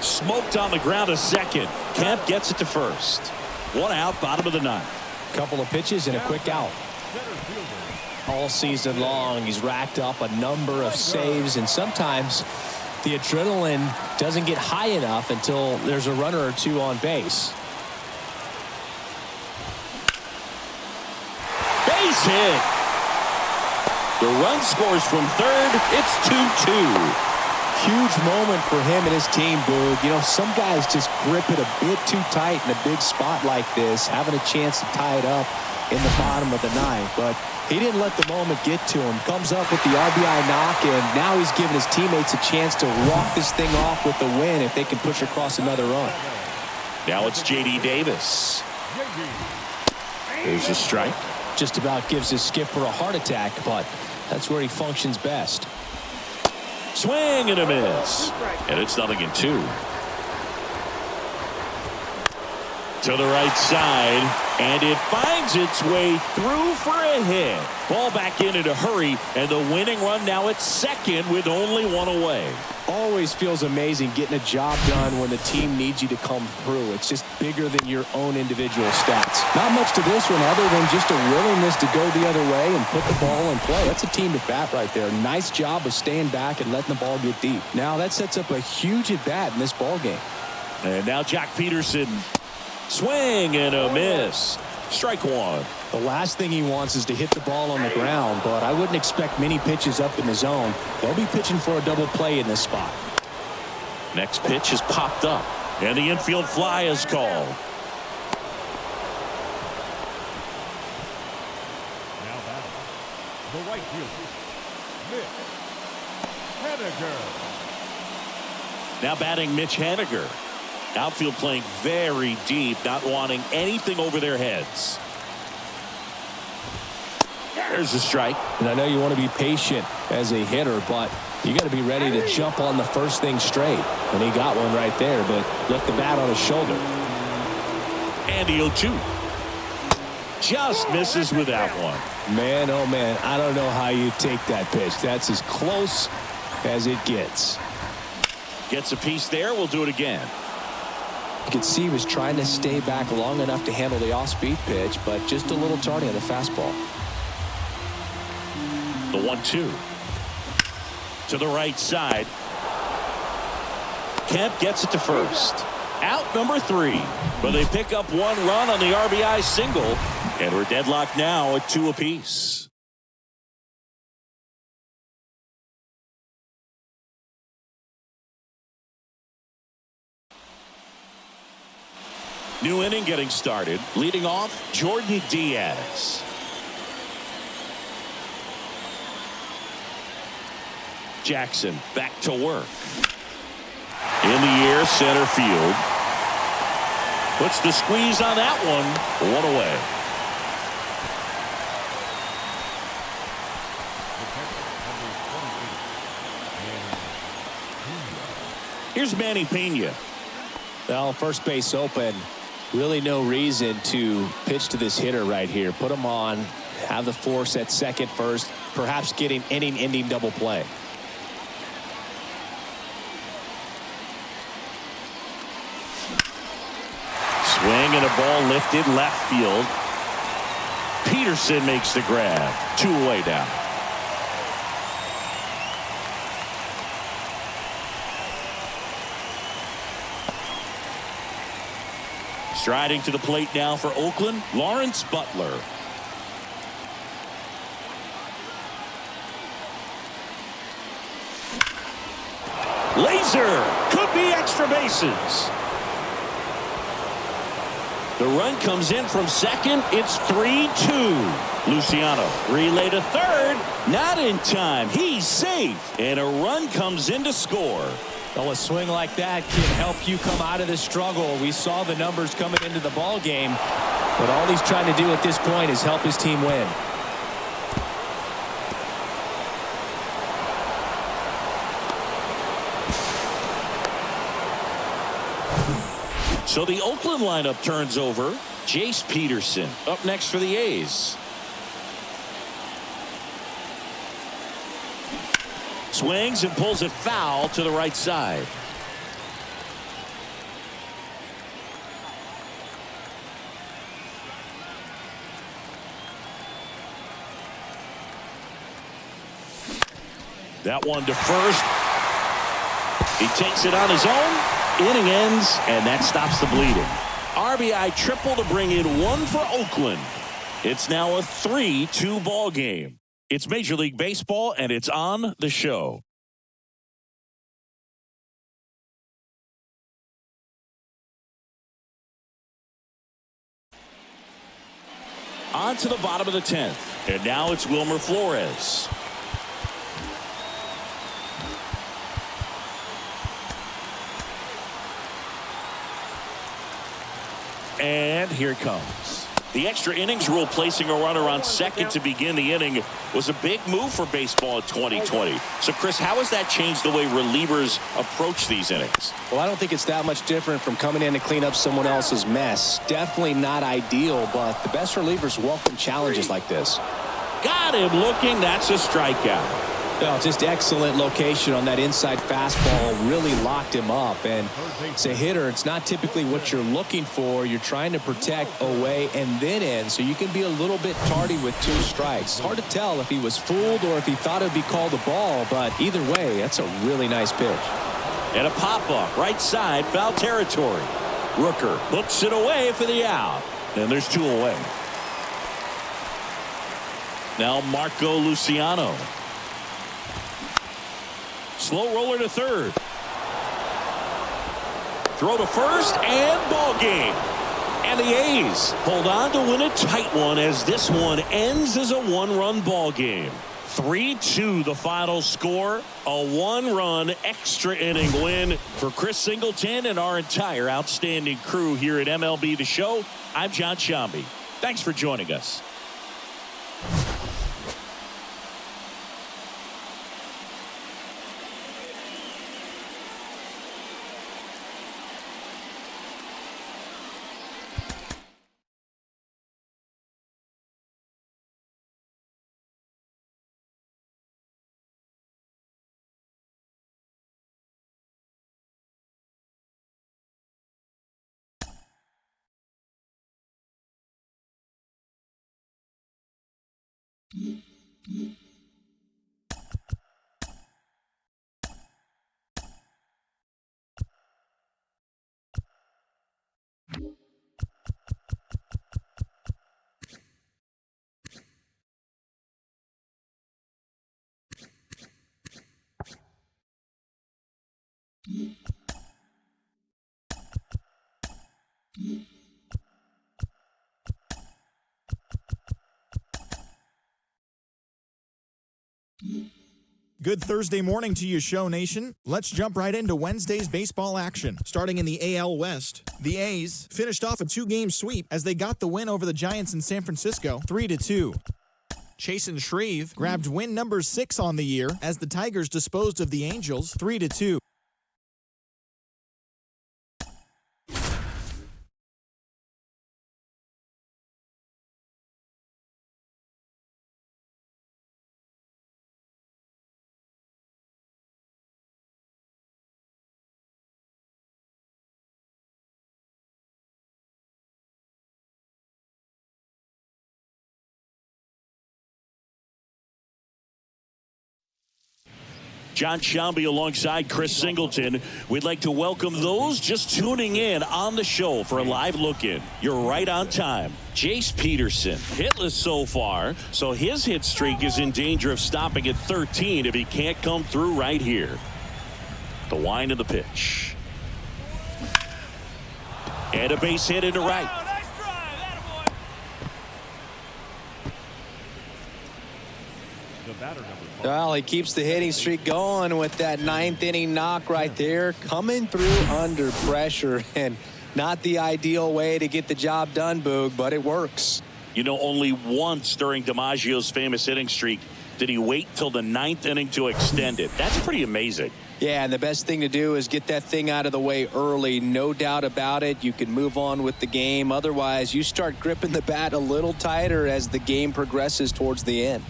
Smoked on the ground to second. Kemp gets it to first. 1 out, bottom of the 9th. Couple of pitches and a quick out. All season long, he's racked up a number of saves, and sometimes the adrenaline doesn't get high enough until there's a runner or two on base. Base hit. The run scores from third. It's 2-2. Huge moment for him and his team, Boog. You know, some guys just grip it a bit too tight in a big spot like this, having a chance to tie it up in the bottom of the 9th. But he didn't let the moment get to him. Comes up with the RBI knock, and now he's giving his teammates a chance to walk this thing off with the win if they can push across another run. Now it's J.D. Davis. There's a strike. Just about gives his skipper a heart attack, but that's where he functions best. Swing and a miss. And it's 0-2. To the right side, and it finds its way through for a hit. Ball back in a hurry, and the winning run now at second with only 1 away. Always feels amazing getting a job done when the team needs you to come through. It's just bigger than your own individual stats. Not much to this one other than just a willingness to go the other way and put the ball in play. That's a team at bat right there. Nice job of staying back and letting the ball get deep. Now that sets up a huge at bat in this ball game. And now Jack Peterson. Swing and a miss. Strike 1. The last thing he wants is to hit the ball on the ground, but I wouldn't expect many pitches up in the zone. They'll be pitching for a double play in this spot. Next pitch is popped up, and the infield fly is called. Now batting. The right fielder, Mitch Haniger. Now batting Mitch Haniger. Outfield playing very deep, not wanting anything over their heads. There's a strike. And I know you want to be patient as a hitter, but you got to be ready to jump on the first thing straight. And he got one right there, but left the bat on his shoulder. And the 0-2. Just misses with that one. Man, oh man, I don't know how you take that pitch. That's as close as it gets. Gets a piece there. We'll do it again. You could see he was trying to stay back long enough to handle the off-speed pitch, but just a little tardy on the fastball. The 1-2. To the right side. Kemp gets it to first. Out number 3. But they pick up 1 run on the RBI single. And we're deadlocked now at 2 apiece. New inning getting started. Leading off, Jordan Diaz. Jackson back to work. In the air, center field. Puts the squeeze on that one. 1 away. Here's Manny Pena. Well, first base open. Really no reason to pitch to this hitter right here. Put him on, have the force at second, first, perhaps getting inning-ending double play. Swing and a ball lifted left field. Peterson makes the grab. 2 away now. Striding to the plate now for Oakland, Lawrence Butler. Laser could be extra bases. The run comes in from second. It's 3-2. Luciano relay to third. Not in time. He's safe. And a run comes in to score. Well, a swing like that can help you come out of the struggle. We saw the numbers coming into the ball game, but all he's trying to do at this point is help his team win. So the Oakland lineup turns over. Jace Peterson up next for the A's. Swings and pulls it foul to the right side. That one to first. He takes it on his own. Inning ends, and that stops the bleeding. RBI triple to bring in 1 for Oakland. It's now a 3-2 ball game. It's Major League Baseball, and it's on the show. On to the bottom of the 10th, and now it's Wilmer Flores. And here it comes. The extra innings rule placing a runner on second to begin the inning was a big move for baseball in 2020. So, Chris, how has that changed the way relievers approach these innings? Well, I don't think it's that much different from coming in to clean up someone else's mess. Definitely not ideal, but the best relievers welcome challenges like this. Got him looking. That's a strikeout. Well, just excellent location on that inside fastball. Really locked him up. And as a hitter, it's not typically what you're looking for. You're trying to protect away and then in, so you can be a little bit tardy with 2 strikes. It's hard to tell if he was fooled or if he thought it would be called a ball, but either way, that's a really nice pitch. And a pop-up right side, foul territory. Rooker hooks it away for the out. And there's 2 away. Now Marco Luciano. Slow roller to third. Throw to first and ball game. And the A's hold on to win a tight one as this one ends as a 1-run ball game. 3-2 the final score. A 1-run extra inning win for Chris Singleton and our entire outstanding crew here at MLB The Show. I'm John Sciambi. Thanks for joining us. Good Thursday morning to you, Show Nation. Let's jump right into Wednesday's baseball action. Starting in the AL West, the A's finished off a 2-game sweep as they got the win over the Giants in San Francisco, 3-2. Chasen Shreve grabbed win number 6 on the year as the Tigers disposed of the Angels, 3-2. John Sciambi alongside Chris Singleton. We'd like to welcome those just tuning in on the show for a live look-in. You're right on time. Jace Peterson, hitless so far, so his hit streak is in danger of stopping at 13 if he can't come through right here. The wind of the pitch. And a base hit into right. Well, he keeps the hitting streak going with that 9th inning knock right there, coming through under pressure, and not the ideal way to get the job done, Boog, but it works. You know, only once during DiMaggio's famous hitting streak did he wait till the 9th inning to extend it. That's pretty amazing. Yeah, and the best thing to do is get that thing out of the way early. No doubt about it. You can move on with the game. Otherwise, you start gripping the bat a little tighter as the game progresses towards the end.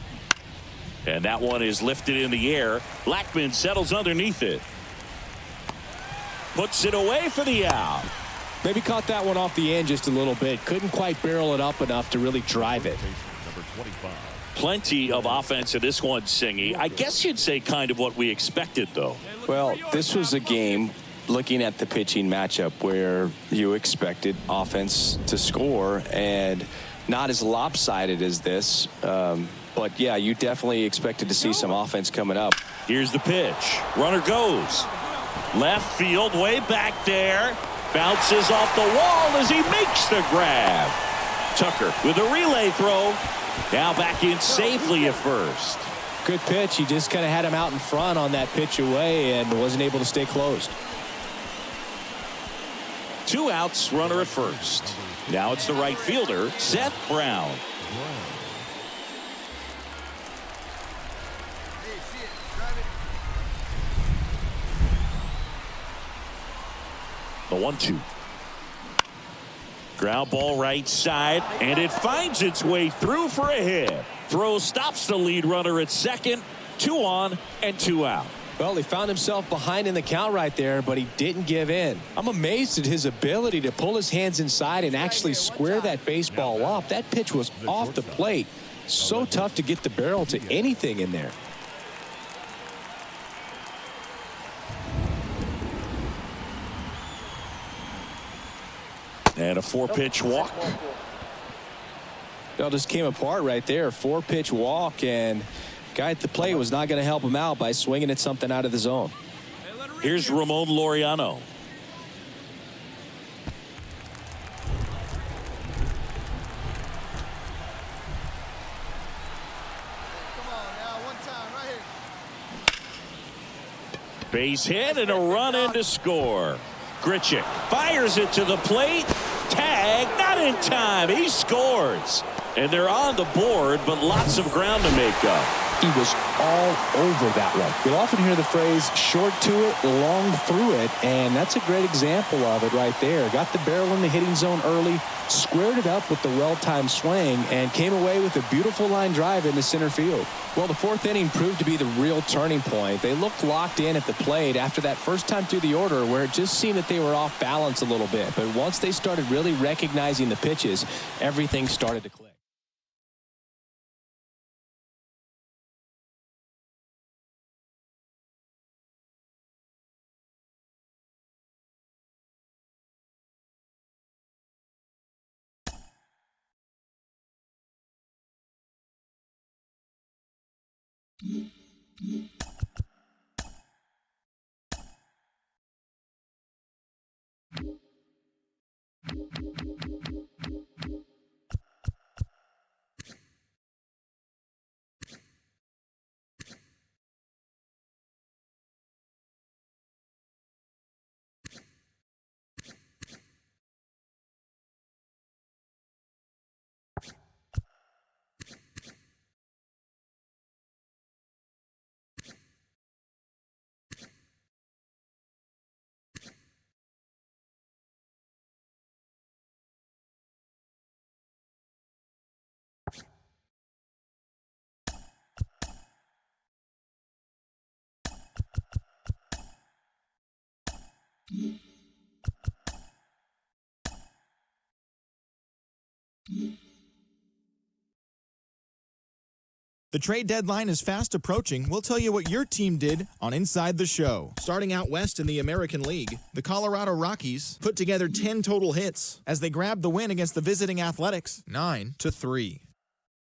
And that one is lifted in the air. Blackmon settles underneath it. Puts it away for the out. Maybe caught that one off the end just a little bit. Couldn't quite barrel it up enough to really drive it. Plenty of offense in this one, Singy. I guess you'd say kind of what we expected, though. Well, this was a game, looking at the pitching matchup, where you expected offense to score, and not as lopsided as this. But, yeah, you definitely expected to see some offense coming up. Here's the pitch. Runner goes. Left field, way back there. Bounces off the wall as he makes the grab. Tucker with a relay throw. Now back in safely at first. Good pitch. He just kind of had him out in front on that pitch away and wasn't able to stay closed. 2 outs, runner at first. Now it's the right fielder, Seth Brown. The 1-2. Ground ball right side, and it finds its way through for a hit. Throw stops the lead runner at second. 2 on and 2 out. Well, he found himself behind in the count right there, but he didn't give in. I'm amazed at his ability to pull his hands inside and actually square that baseball up. That pitch was off the plate. So tough to get the barrel to anything in there. And a 4-pitch walk. It all just came apart right there. 4-pitch walk, and guy at the plate was not going to help him out by swinging at something out of the zone. Here's Ramon Laureano. Base hit and a run in to score. Grichuk fires it to the plate. Tag, not in time. He scores. And they're on the board, but lots of ground to make up. He was all over that one. You'll often hear the phrase short to it, long through it, and that's a great example of it right there. Got the barrel in the hitting zone early, squared it up with the well-timed swing, and came away with a beautiful line drive into center field. Well, the 4th inning proved to be the real turning point. They looked locked in at the plate after that first time through the order where it just seemed that they were off balance a little bit. But once they started really recognizing the pitches, everything started to click. The trade deadline is fast approaching. We'll tell you what your team did on Inside the Show. Starting out west in the American League, the Colorado Rockies put together 10 total hits as they grabbed the win against the visiting Athletics 9-3.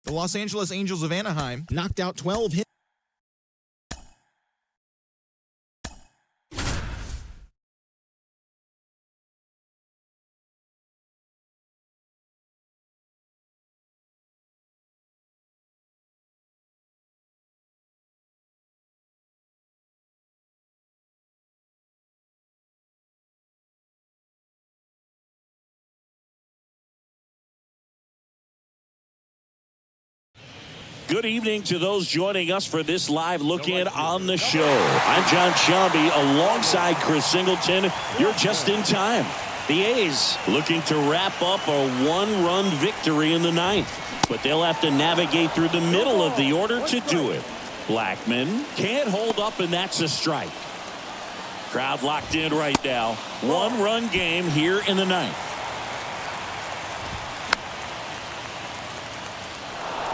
The Los Angeles Angels of Anaheim knocked out 12 hits. Good evening to those joining us for this live look in on the show. I'm John Sciambi alongside Chris Singleton. You're just in time. The A's looking to wrap up a one-run victory in the ninth, but they'll have to navigate through the middle of the order to do it. Blackman can't hold up, and that's a strike. Crowd locked in right now. One-run game here in the ninth.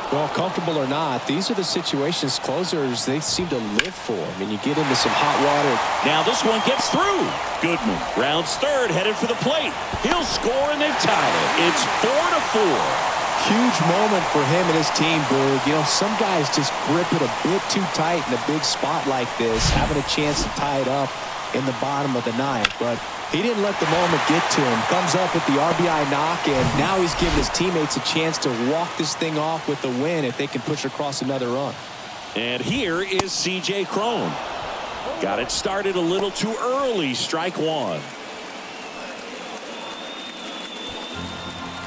Well, comfortable or not, these are the situations closers they seem to live for. I mean, you get into some hot water. Now this one gets through. Goodman rounds third, headed for the plate. He'll score, and they've tied it. It's 4-4. Huge moment for him and his team, Boog. You know, some guys just grip it a bit too tight in a big spot like this, having a chance to tie it up in the bottom of the ninth. But he didn't let the moment get to him. Comes up with the RBI knock, and now he's giving his teammates a chance to walk this thing off with the win if they can push across another run. And here is C.J. Cron. Got it started a little too early. Strike one.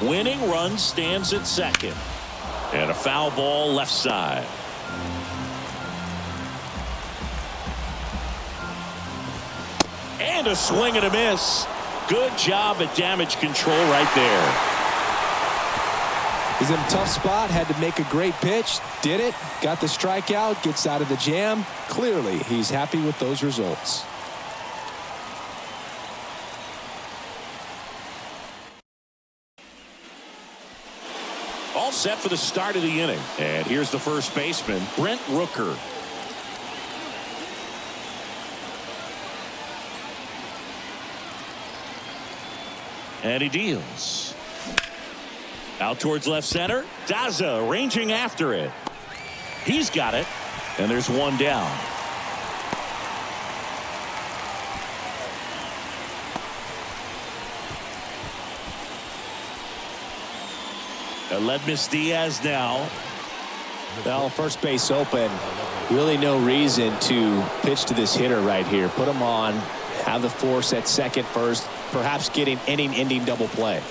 Winning run stands at second. And a foul ball left side. And a swing and a miss. Good job at damage control right there. He's in a tough spot, had to make a great pitch, did it, got the strikeout, gets out of the jam. Clearly, he's happy with those results. All set for the start of the inning. And here's the first baseman, Brent Rooker. And he deals. Out towards left center. Daza ranging after it. He's got it. And there's one down. Aledmys Diaz now. Well, first base open. Really no reason to pitch to this hitter right here. Put him on. Have the force at second first. Perhaps getting inning-ending double play.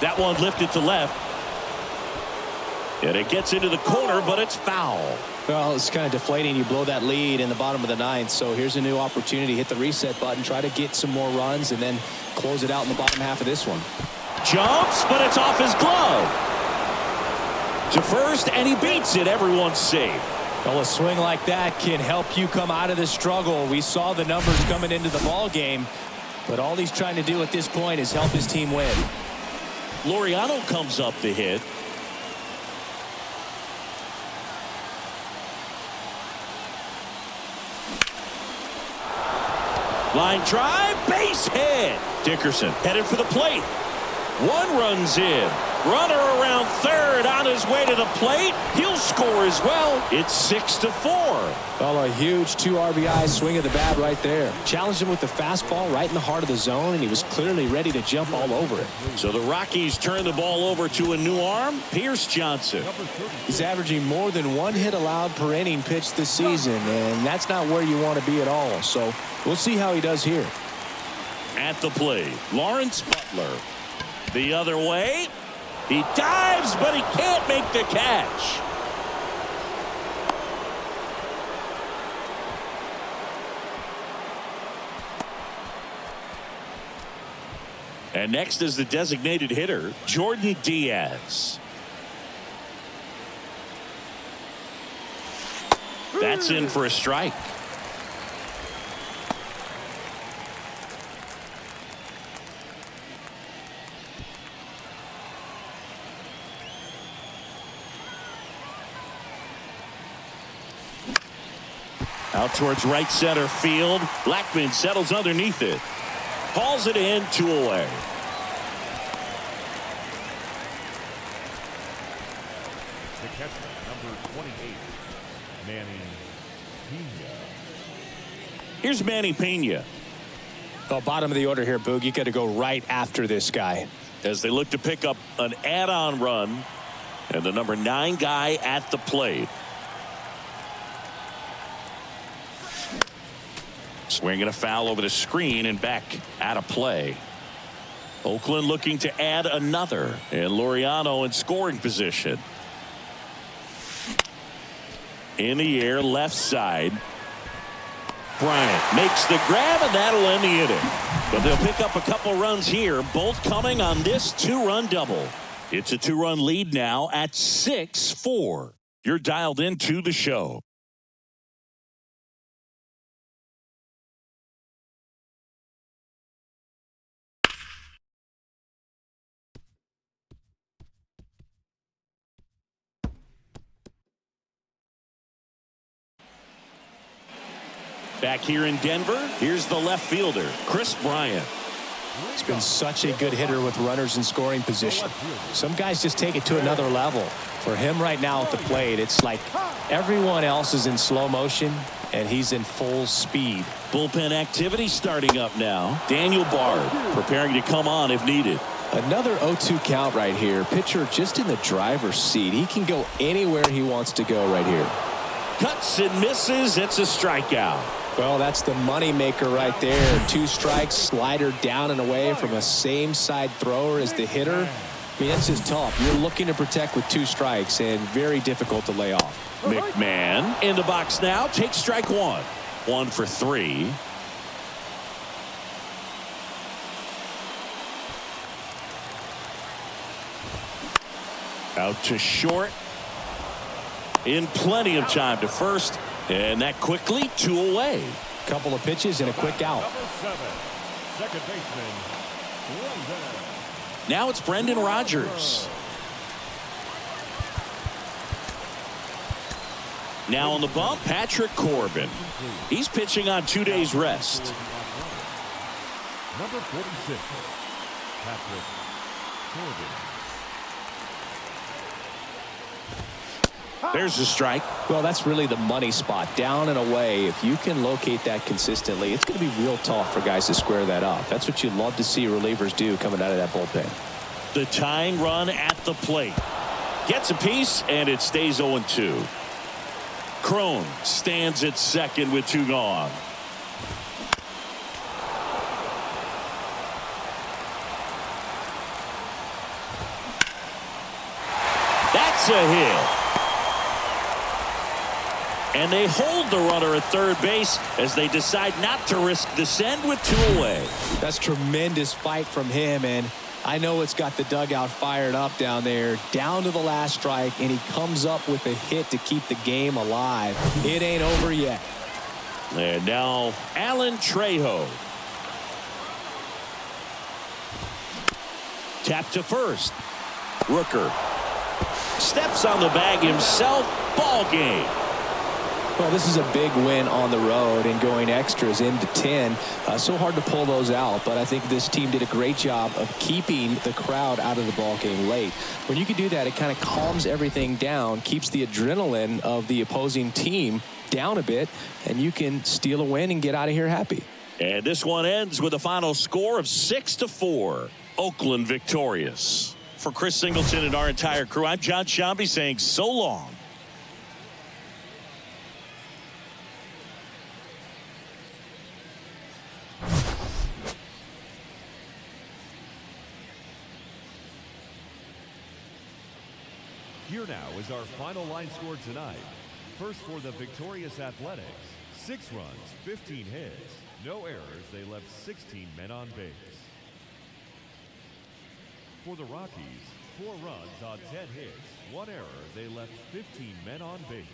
That one lifted to left. And it gets into the corner, but it's foul. Well, it's kind of deflating. You blow that lead in the bottom of the ninth. So here's a new opportunity. Hit the reset button. Try to get some more runs and then close it out in the bottom half of this one. Jumps, but it's off his glove. To first, and he beats it. Everyone's safe. Well, a swing like that can help you come out of the struggle. We saw the numbers coming into the ball game, but all he's trying to do at this point is help his team win. Laureano comes up to hit. Line drive, base hit. Dickerson headed for the plate. One runs in. Runner around third on his way to the plate. He'll score as well. It's 6-4. Well, a huge 2 RBI swing of the bat right there. Challenged him with the fastball right in the heart of the zone, and he was clearly ready to jump all over it. So the Rockies turn the ball over to a new arm, Pierce Johnson. He's averaging more than 1 hit allowed per inning pitched this season, and that's not where you want to be at all. So we'll see how he does here. At the plate, Lawrence Butler. The other way. He dives, but he can't make the catch. And next is the designated hitter, Jordan Diaz. That's in for a strike. Out towards right center field. Blackmon settles underneath it. Hauls it in, 2 away. The catcher, number 28, Manny Pena. Here's Manny Pena. Well, bottom of the order here, Boog. You got to go right after this guy. As they look to pick up an add-on run. And the number 9 guy at the plate. Swinging a foul over the screen and back out of play. Oakland looking to add another. And Laureano in scoring position. In the air, left side. Bryant makes the grab, and that'll end the inning. But they'll pick up a couple runs here, both coming on this 2-run double. It's a 2-run lead now at 6-4. You're dialed into the show. Back here in Denver, here's the left fielder, Kris Bryant. He's been such a good hitter with runners in scoring position. Some guys just take it to another level. For him right now at the plate, it's like everyone else is in slow motion and he's in full speed. Bullpen activity starting up now. Daniel Bard preparing to come on if needed. Another 0-2 count right here. Pitcher just in the driver's seat. He can go anywhere he wants to go right here. Cuts and misses. It's a strikeout. Well, that's the money maker right there. 2 strikes, slider down and away from a same side thrower as the hitter. I mean, that's just tough. You're looking to protect with 2 strikes and very difficult to lay off. McMahon in the box now. Takes strike 1. 1 for 3. Out to short. In plenty of time to first. And that quickly 2 away. Couple of pitches and a quick out. Number 7, second baseman, Brendan. Now it's Brendan Rodgers. Now on the bump, Patrick Corbin. He's pitching on 2 days rest. Number 46, Patrick Corbin. There's the strike. Well, that's really the money spot. Down and away. If you can locate that consistently, it's going to be real tough for guys to square that up. That's what you love to see relievers do coming out of that bullpen. The tying run at the plate. Gets a piece, and it stays 0-2. Crone stands at second with 2 gone. That's a hit. And they hold the runner at third base as they decide not to risk the send with 2 away. That's tremendous fight from him, and I know it's got the dugout fired up down there. Down to the last strike, and he comes up with a hit to keep the game alive. It ain't over yet. And now Alan Trejo. Tap to first. Rooker steps on the bag himself. Ball game. Well, this is a big win on the road and going extras into 10. So hard to pull those out, but I think this team did a great job of keeping the crowd out of the ball game late. When you can do that, it kind of calms everything down, keeps the adrenaline of the opposing team down a bit, and you can steal a win and get out of here happy. And this one ends with a final score of 6-4. Oakland victorious. For Chris Singleton and our entire crew, I'm John Sciambi saying so long. Here now is our final line score tonight. First for the victorious Athletics, 6 runs, 15 hits, no errors. They left 16 men on base. For the Rockies, 4 runs on 10 hits, 1 error. They left 15 men on base.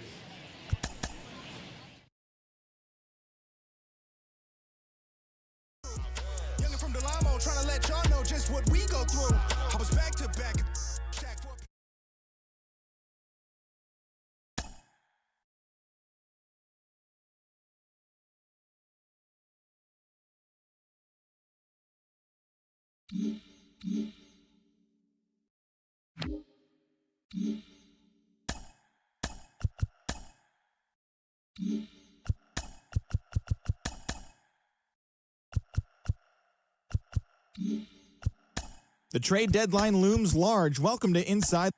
Youngin' from Delamo, trying to let y'all know just what we go through. I was back to back. The trade deadline looms large. Welcome to Inside.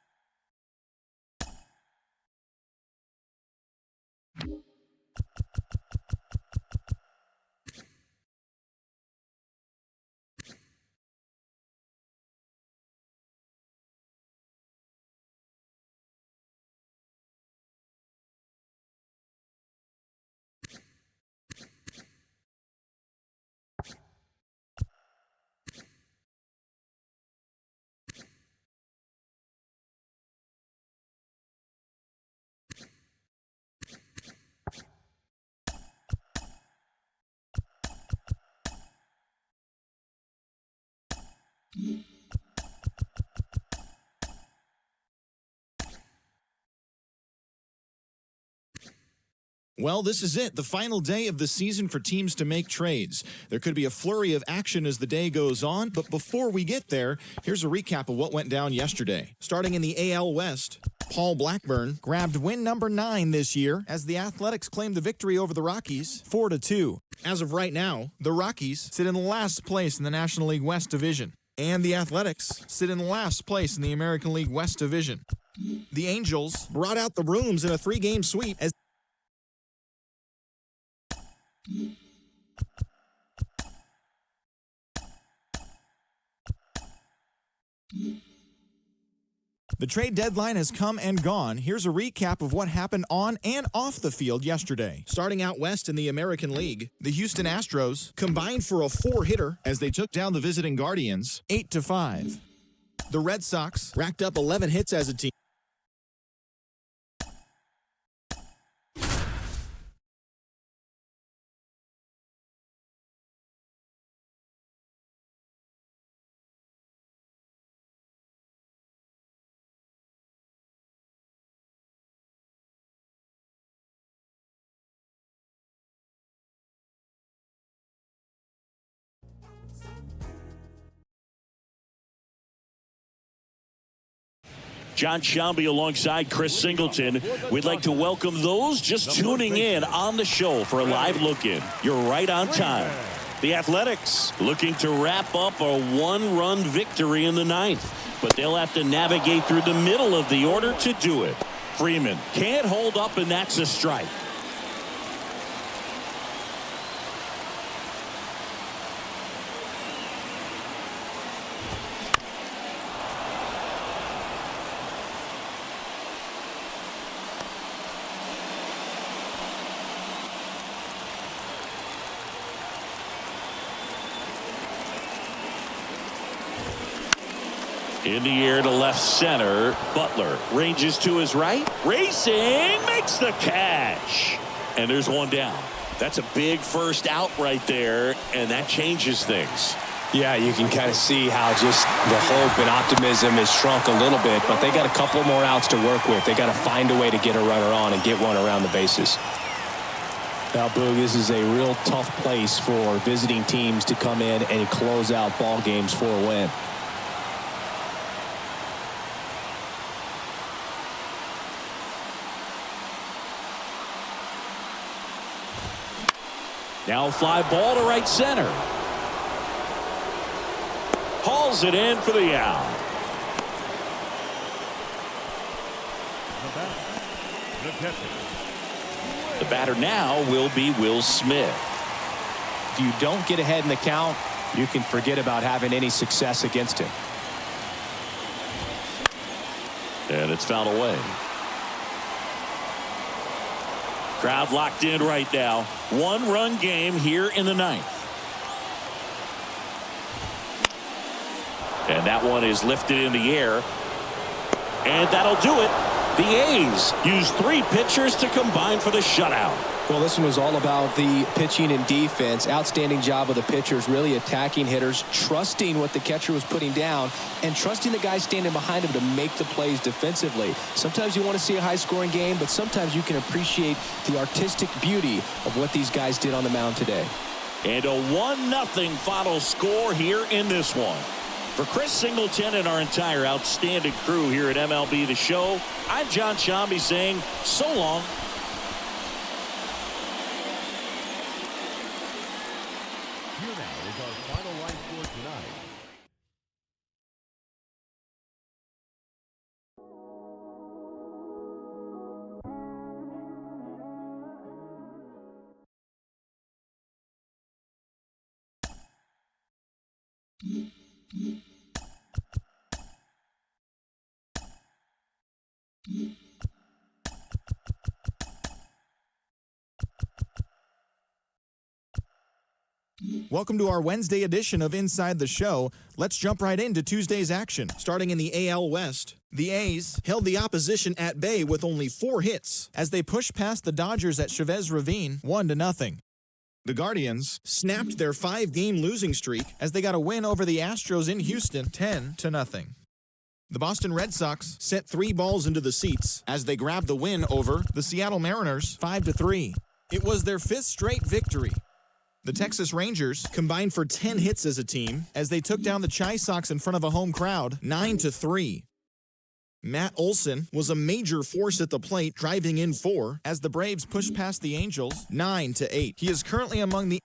Well, this is it, the final day of the season for teams to make trades. There could be a flurry of action as the day goes on, but before we get there, here's a recap of what went down yesterday. Starting in the AL West, Paul Blackburn grabbed win number 9 this year as the Athletics claimed the victory over the Rockies 4-2. As of right now, the Rockies sit in last place in the National League West Division, and the Athletics sit in last place in the American League West Division. The Angels brought out the brooms in a 3-game sweep as the trade deadline has come and gone. Here's a recap of what happened on and off the field yesterday. Starting out west in the American League, the Houston Astros combined for a 4-hitter as they took down the visiting Guardians 8-5. The Red Sox racked up 11 hits as a team. John Sciambi alongside Chris Singleton. We'd like to welcome those just tuning in on the show for a live look-in. You're right on time. The Athletics looking to wrap up a 1-run victory in the 9th, but they'll have to navigate through the middle of the order to do it. Freeman can't hold up, and that's a strike. In the air to left center. Butler ranges to his right. Racing, makes the catch. And there's one down. That's a big first out right there, and that changes things. Yeah, you can kind of see how just the hope and optimism has shrunk a little bit, but they got a couple more outs to work with. They got to find a way to get a runner on and get one around the bases. Now, Boog, this is a real tough place for visiting teams to come in and close out ball games for a win. Now fly ball to right center. Hauls it in for the out. The batter now will be Will Smith. If you don't get ahead in the count, you can forget about having any success against him. And it's fouled away. Crowd locked in right now. 1-run game here in the 9th. And that one is lifted in the air. And that'll do it. The A's use 3 pitchers to combine for the shutout. Well, this one was all about the pitching and defense. Outstanding job of the pitchers, really attacking hitters, trusting what the catcher was putting down, and trusting the guy standing behind him to make the plays defensively. Sometimes you want to see a high-scoring game, but sometimes you can appreciate the artistic beauty of what these guys did on the mound today. And a 1-0 final score here in this one. For Chris Singleton and our entire outstanding crew here at MLB The Show, I'm John Sciambi saying so long. Here now is our final line score tonight. Welcome to our Wednesday edition of Inside the Show. Let's jump right into Tuesday's action. Starting in the AL West, the A's held the opposition at bay with only 4 hits as they pushed past the Dodgers at Chavez Ravine 1-0. The Guardians snapped their 5-game losing streak as they got a win over the Astros in Houston 10-0. The Boston Red Sox sent 3 balls into the seats as they grabbed the win over the Seattle Mariners 5-3. It was their 5th straight victory. The Texas Rangers combined for 10 hits as a team as they took down the Chi Sox in front of a home crowd 9-3. Matt Olson was a major force at the plate, driving in 4 as the Braves pushed past the Angels 9-8. He is currently among the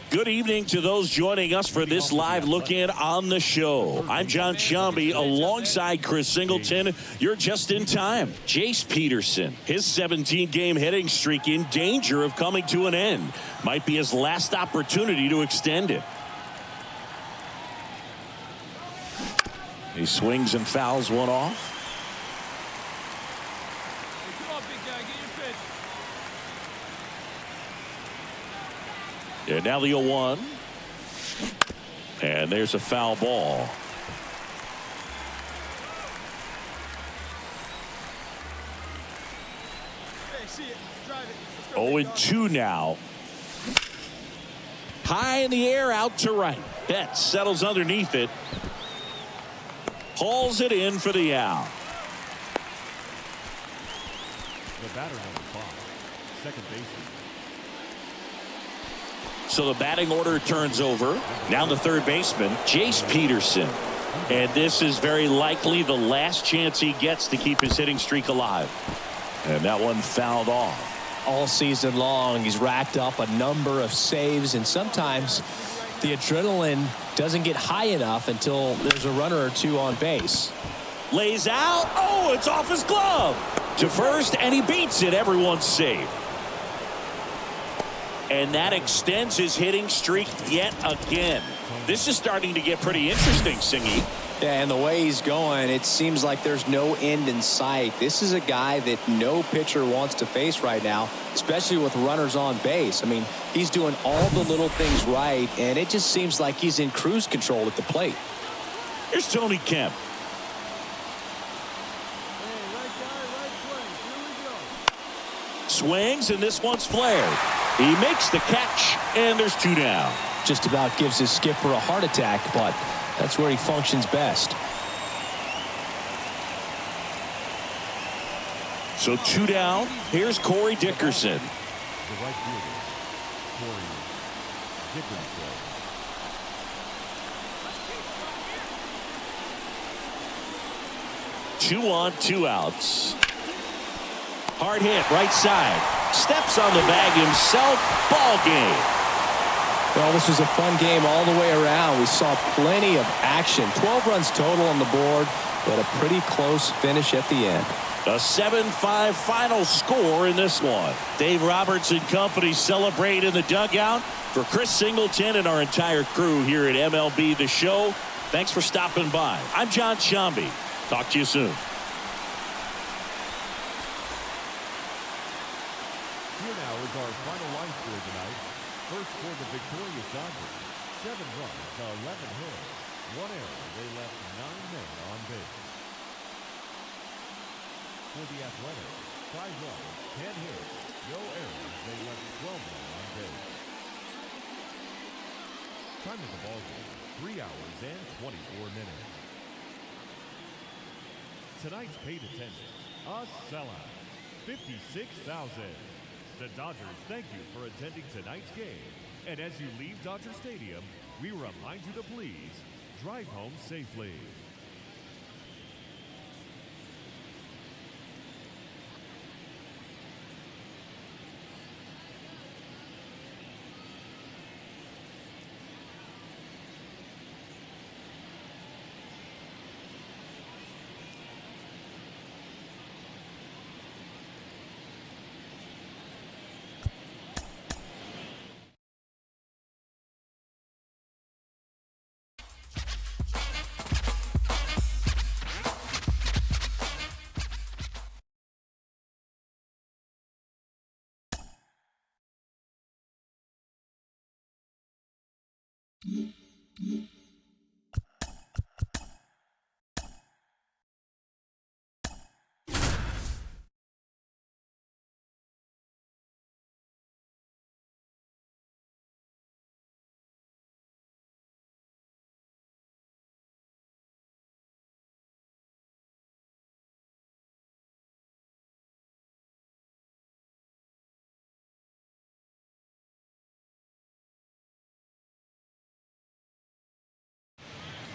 Good evening to those joining us for this live look-in on the show. I'm John Sciambi alongside Chris Singleton. You're just in time. Jace Peterson, his 17-game hitting streak in danger of coming to an end. Might be his last opportunity to extend it. He swings and fouls one off. And now the 0-1. And there's a foul ball. Hey, see it. Drive it. 0-2 now. High in the air, out to right. Betts settles underneath it. Hauls it in for the out. The batter number 5, second baseman. So the batting order turns over. Now the third baseman, Jace Peterson. And this is very likely the last chance he gets to keep his hitting streak alive. And that one fouled off. All season long, he's racked up a number of saves, and sometimes the adrenaline doesn't get high enough until there's a runner or 2 on base. Lays out. Oh, it's off his glove. To first, and he beats it. Everyone's safe. And that extends his hitting streak yet again. This is starting to get pretty interesting, Singy. Yeah, and the way he's going, it seems like there's no end in sight. This is a guy that no pitcher wants to face right now, especially with runners on base. I mean, he's doing all the little things right, and it just seems like he's in cruise control at the plate. Here's Tony Kemp. Hey, right guy, right place. Here we go. Swings, and this one's flared. He makes the catch, and there's 2 down. Just about gives his skipper a heart attack, but that's where he functions best. So 2 down. Here's Corey Dickerson. The right fielder, Corey Dickerson. 2 on, 2 outs. Hard hit, right side. Steps on the bag himself. Ball game. Well, this was a fun game all the way around. We saw plenty of action. 12 runs total on the board, but a pretty close finish at the end. A 7-5 final score in this one. Dave Roberts and company celebrate in the dugout. For Chris Singleton and our entire crew here at MLB The Show, thanks for stopping by. I'm John Sciambi. Talk to you soon. Here now is our final line score tonight. First for the victorious Dodgers, 7 runs, 11 hits, 1 error. They left 9 men on base. For the Athletics, 5 runs, 10 hits, no errors. They left 12 men on base. Time of the ball game, 3 hours and 24 minutes. Tonight's paid attendance, a sellout, 56,000. The Dodgers thank you for attending tonight's game. And as you leave Dodger Stadium, we remind you to please drive home safely.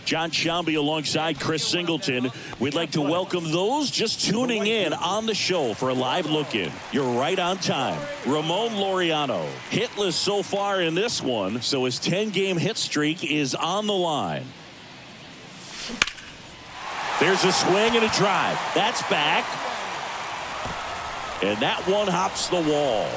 John Sciambi alongside Chris Singleton. We'd like to welcome those just tuning in on the show for a live look-in. You're right on time. Ramon Laureano, hitless so far in this one, so his 10-game hit streak is on the line. There's a swing and a drive. That's back. And that one hops the wall.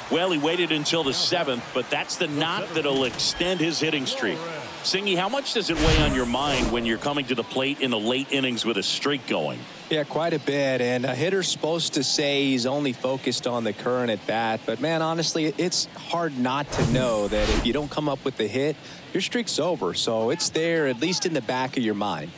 Well, he waited until the 7th, but that's the knot that'll extend his hitting streak. Singy, how much does it weigh on your mind when you're coming to the plate in the late innings with a streak going? Yeah, quite a bit. And a hitter's supposed to say he's only focused on the current at bat. But, man, honestly, it's hard not to know that if you don't come up with the hit, your streak's over. So it's there, at least in the back of your mind.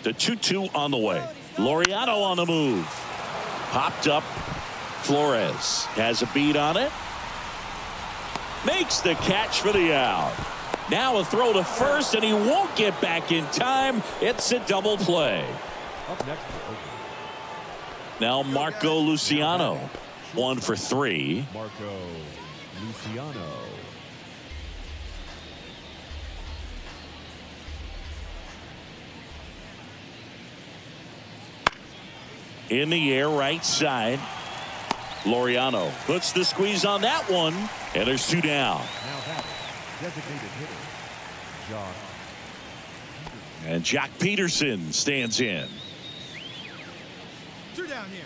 The 2-2 on the way. Laureano on the move. Popped up. Flores has a beat on it. Makes the catch for the out. Now a throw to first, and he won't get back in time. It's a double play. Up next. Now Marco Luciano. 1 for 3. Marco Luciano. In the air, right side. Laureano puts the squeeze on that one, and there's 2 down. Now that designated hitter, Joc. And Joc Pederson stands in. 2 down here.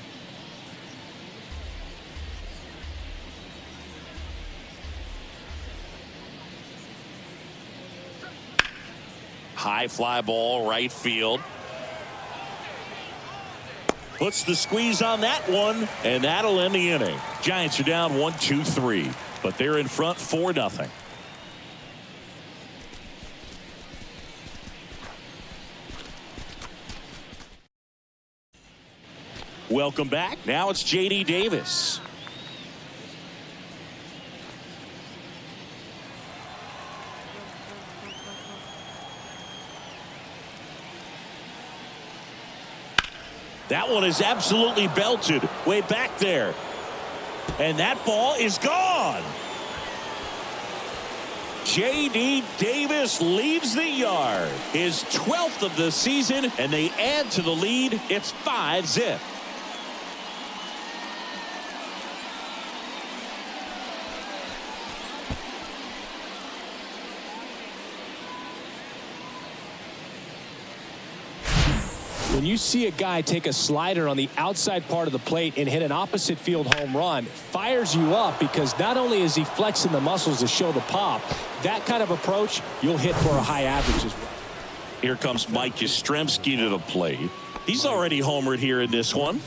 High fly ball, right field. Puts the squeeze on that one, and that'll end the inning. Giants are down 1-2-3, but they're in front 4-0. Welcome back. Now it's J.D. Davis. That one is absolutely belted way back there. And that ball is gone. J.D. Davis leaves the yard. His 12th of the season, and they add to the lead. It's 5-0. When you see a guy take a slider on the outside part of the plate and hit an opposite field home run, fires you up because not only is he flexing the muscles to show the pop, that kind of approach, you'll hit for a high average as well. Here comes Mike Yastrzemski to the plate. He's already homered here in this one.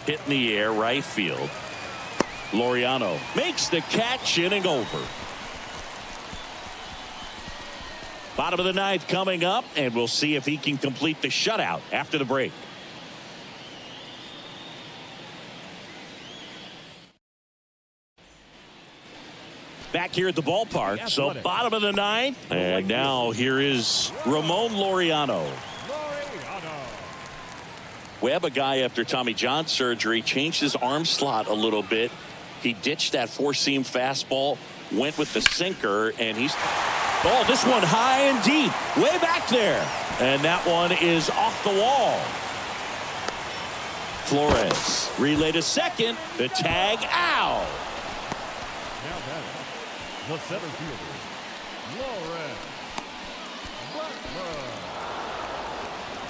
Hit in the air, right field. Laureano makes the catch, inning over. Bottom of the ninth coming up, and we'll see if he can complete the shutout after the break. Back here at the ballpark, so bottom of the ninth, and now here is Ramon Laureano. Webb, a guy after Tommy John surgery, changed his arm slot a little bit. He ditched that four-seam fastball, went with the sinker, and he's... Oh, this one high and deep, way back there. And that one is off the wall. Flores, relay to second, the tag out. Now batting, the center fielder, Lawrence Butler.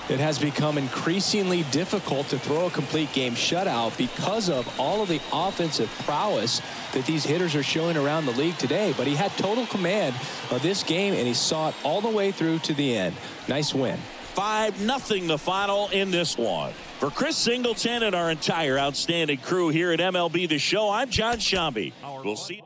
It has become increasingly difficult to throw a complete game shutout because of all of the offensive prowess that these hitters are showing around the league today. But he had total command of this game, and he saw it all the way through to the end. Nice win. 5-0 the final in this one. For Chris Singleton and our entire outstanding crew here at MLB The Show, I'm John Sciambi. We'll see you.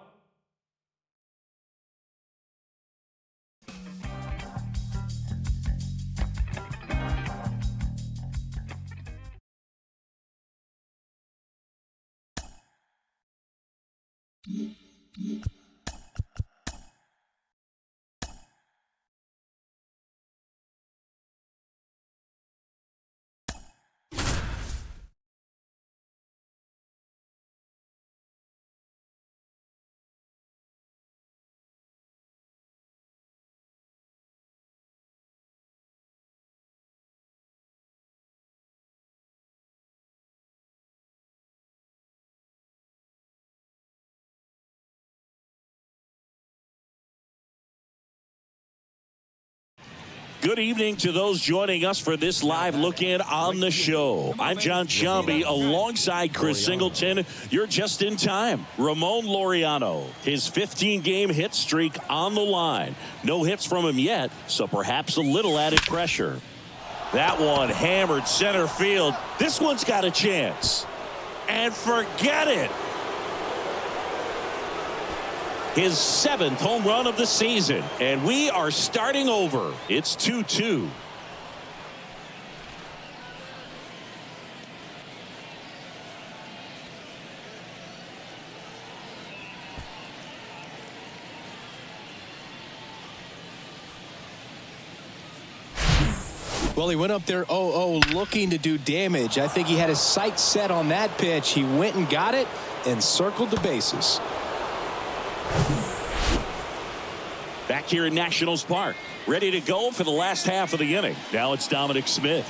Good evening to those joining us for this live look-in on the show. I'm John Sciambi alongside Chris Singleton. You're just in time. Ramon Laureano, his 15-game hit streak on the line. No hits from him yet, so perhaps a little added pressure. That one hammered center field. This one's got a chance. And forget it. His 7th home run of the season, and we are starting over. It's 2-2. Well, he went up there 0-0 looking to do damage. I think he had his sights set on that pitch. He went and got it and circled the bases. Back here in Nationals Park, ready to go for the last half of the inning. Now it's Dominic Smith.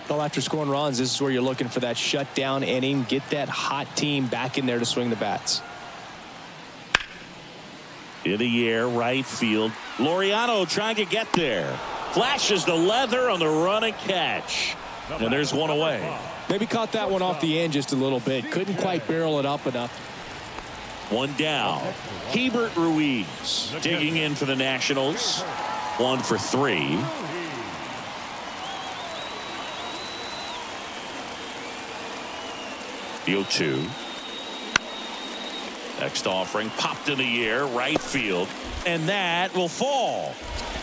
Well, after scoring runs, this is where you're looking for that shutdown inning. Get that hot team back in there to swing the bats. In the air, right field. Laureano trying to get there. Flashes the leather on the run and catch. And there's one away. Maybe caught that one off the end just a little bit. Couldn't quite barrel it up enough. One down. Hebert Ruiz digging in for the Nationals. 1 for 3. The 0-2. Next offering popped in the air, right field, and that will fall.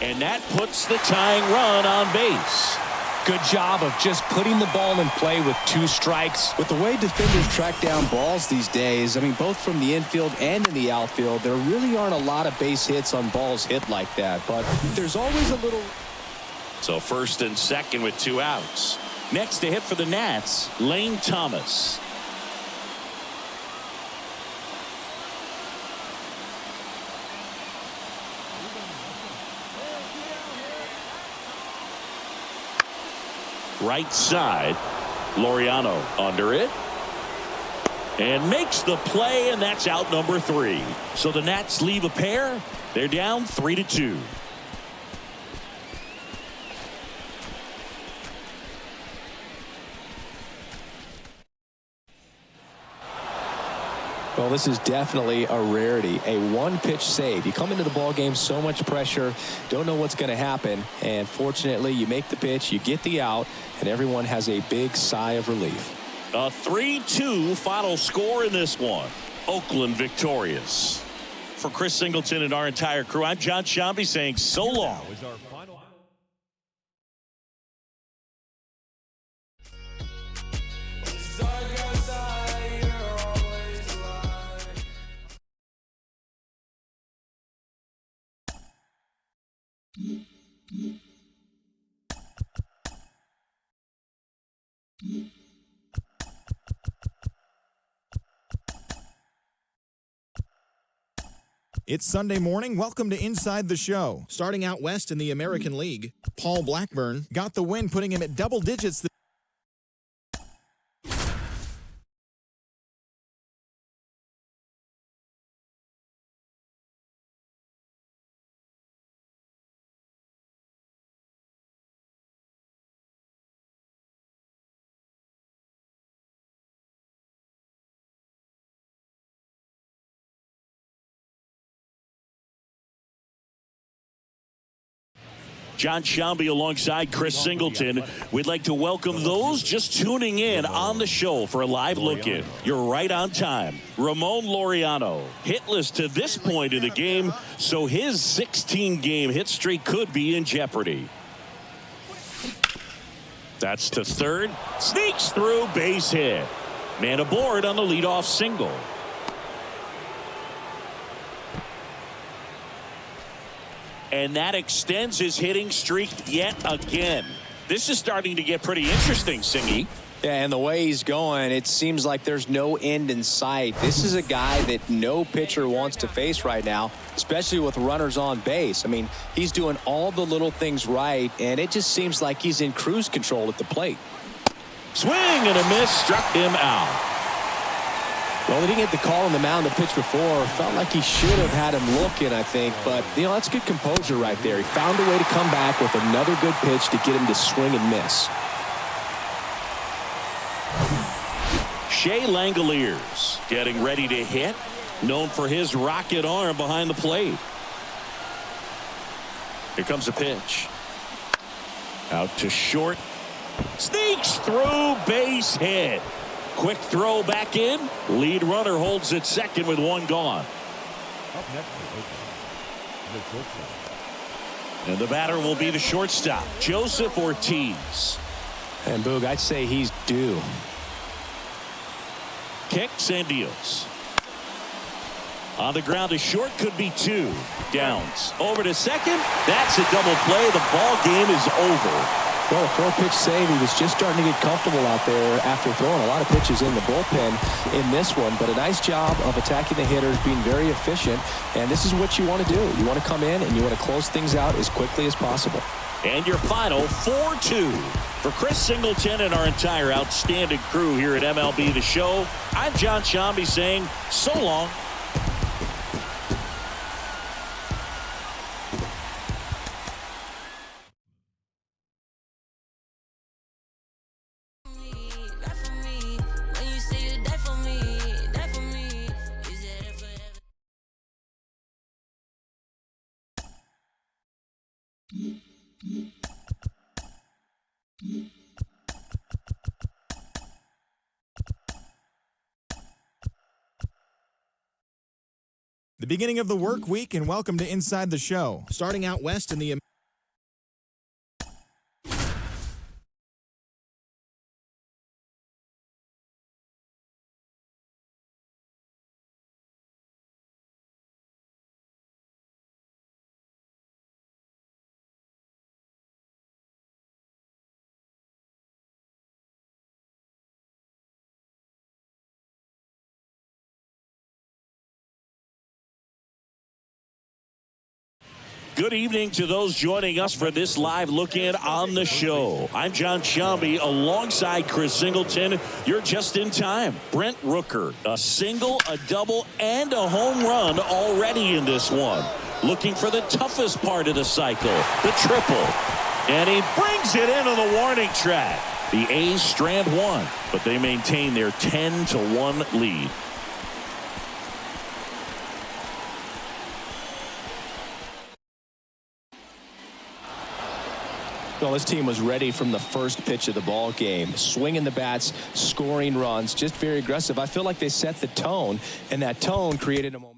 And that puts the tying run on base. Good job of just putting the ball in play with 2 strikes. With the way defenders track down balls these days, I mean, both from the infield and in the outfield, there really aren't a lot of base hits on balls hit like that. But there's always a little. So first and second with 2 outs. Next to hit for the Nats, Lane Thomas. Right side, Laureano under it and makes the play, and that's out number 3. So the Nats leave a pair. They're down 3-2. Well, this is definitely a rarity, a one-pitch save. You come into the ball game, so much pressure, don't know what's going to happen, and fortunately, you make the pitch, you get the out, and everyone has a big sigh of relief. A 3-2 final score in this one. Oakland victorious. For Chris Singleton and our entire crew, I'm John Sciambi saying so long. It's Sunday morning. Welcome to Inside the Show. Starting out west in the American League, Paul Blackburn got the win, putting him at double digits. John Sciambi alongside Chris Singleton. We'd like to welcome those just tuning in on the show for a live look-in. You're right on time. Ramon Laureano, hitless to this point in the game, so his 16-game hit streak could be in jeopardy. That's to third. Sneaks through, base hit. Man aboard on the leadoff single. And that extends his hitting streak yet again. This is starting to get pretty interesting, Singy. Yeah, and the way he's going, it seems like there's no end in sight. This is a guy that no pitcher wants to face right now, especially with runners on base. I mean, he's doing all the little things right, and it just seems like he's in cruise control at the plate. Swing and a miss, struck him out. Well, he didn't get the call on the mound the pitch before. Felt like he should have had him looking, I think. But, that's good composure right there. He found a way to come back with another good pitch to get him to swing and miss. Shea Langoliers getting ready to hit. Known for his rocket arm behind the plate. Here comes a pitch. Out to short. Sneaks through, base hit. Quick throw back in. Lead runner holds at second with one gone. Up next for the shortstop. And the batter will be the shortstop, Joseph Ortiz. And Boog, I'd say he's due. Kicks and deals. On the ground to short, could be two. Downs. Over to second. That's a double play. The ball game is over. Well, a 4-pitch save. He was just starting to get comfortable out there after throwing a lot of pitches in the bullpen in this one. But a nice job of attacking the hitters, being very efficient. And this is what you want to do. You want to come in and you want to close things out as quickly as possible. And your final 4-2 for Chris Singleton and our entire outstanding crew here at MLB The Show. I'm John Sciambi saying so long. The beginning of the work week, and welcome to Inside the Show. Starting out west in the Good evening to those joining us for this live look-in on the show. I'm John Sciambi alongside Chris Singleton. You're just in time. Brent Rooker, a single, a double, and a home run already in this one. Looking for the toughest part of the cycle, the triple. And he brings it in on the warning track. The A's strand one, but they maintain their 10-1 lead. Well, this team was ready from the first pitch of the ball game, swinging the bats, scoring runs, just very aggressive. I feel like they set the tone, and that tone created a momentum.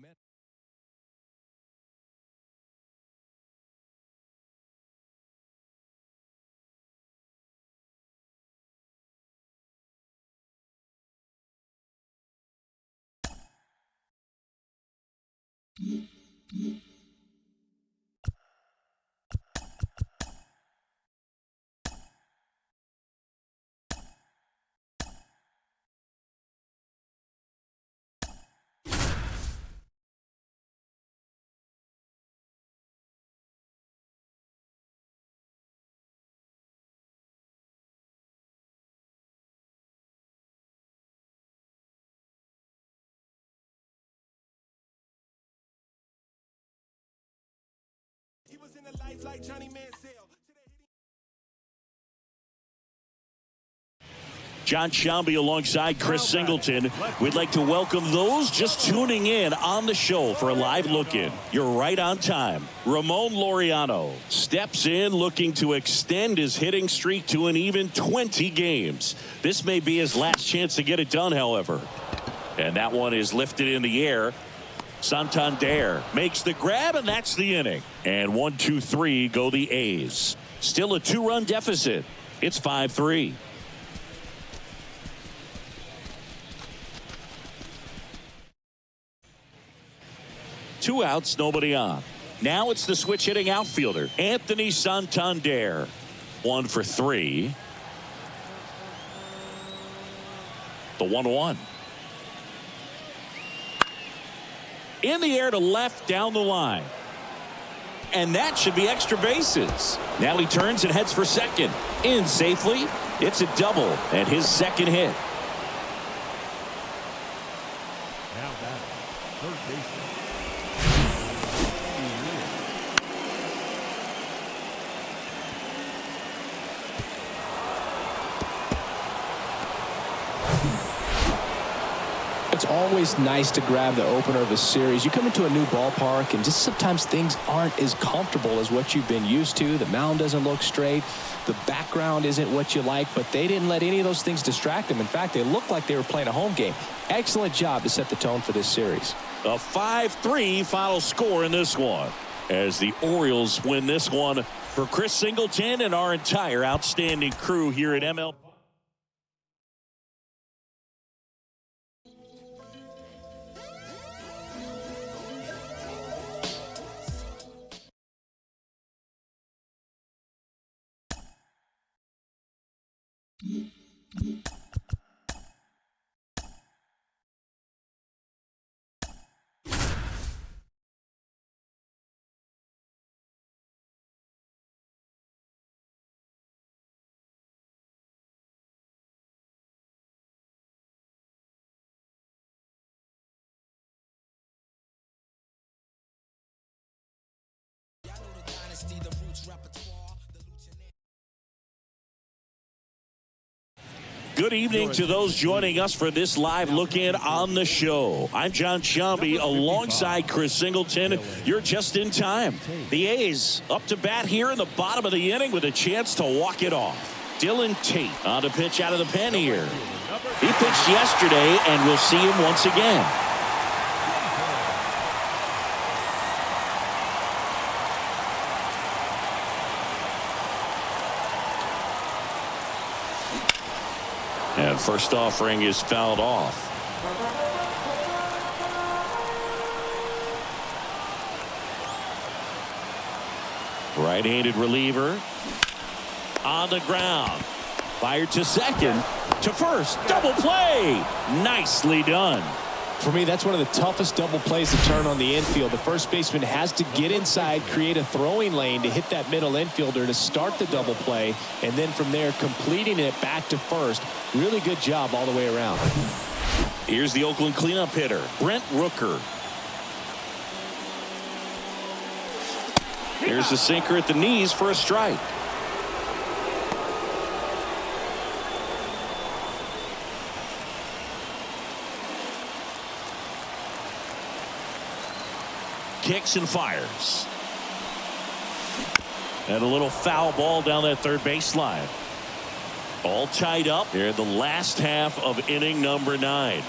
He was in a life like Johnny Manziel. Jon Sciambi alongside Chris Singleton. We'd like to welcome those just tuning in on the show for a live look-in. You're right on time. Ramon Laureano steps in looking to extend his hitting streak to an even 20 games. This may be his last chance to get it done, however. And that one is lifted in the air. Santander makes the grab, and that's the inning. And 1-2-3 go the A's. Still a 2-run deficit. It's 5-3. Two outs, nobody on. Now it's the switch hitting outfielder, Anthony Santander. 1 for 3. The 1-1. In the air to left down the line. And that should be extra bases. Now he turns and heads for second. In safely. It's a double and his second hit. Now batting, third baseman. It's always nice to grab the opener of a series. You come into a new ballpark and just sometimes things aren't as comfortable as what you've been used to. The mound doesn't look straight. The background isn't what you like, but they didn't let any of those things distract them. In fact, they looked like they were playing a home game. Excellent job to set the tone for this series. A 5-3 final score in this one as the Orioles win this one. For Chris Singleton and our entire outstanding crew here at ML. Good evening to those joining us for this live look-in on the show. I'm Jon Sciambi alongside Chris Singleton. You're just in time. The A's up to bat here in the bottom of the inning with a chance to walk it off. Dylan Tate on to pitch out of the pen here. He pitched yesterday, and we'll see him once again. And first offering is fouled off. Right-handed reliever on the ground. Fired to second, to first. Double play. Nicely done. For me, that's one of the toughest double plays to turn on the infield. The first baseman has to get inside, create a throwing lane to hit that middle infielder to start the double play, and then from there completing it back to first. Really good job all the way around. Here's the Oakland cleanup hitter, Brent Rooker. Here's the sinker at the knees for a strike. Kicks and fires. And a little foul ball down that third baseline. All tied up here in the last half of inning number 9.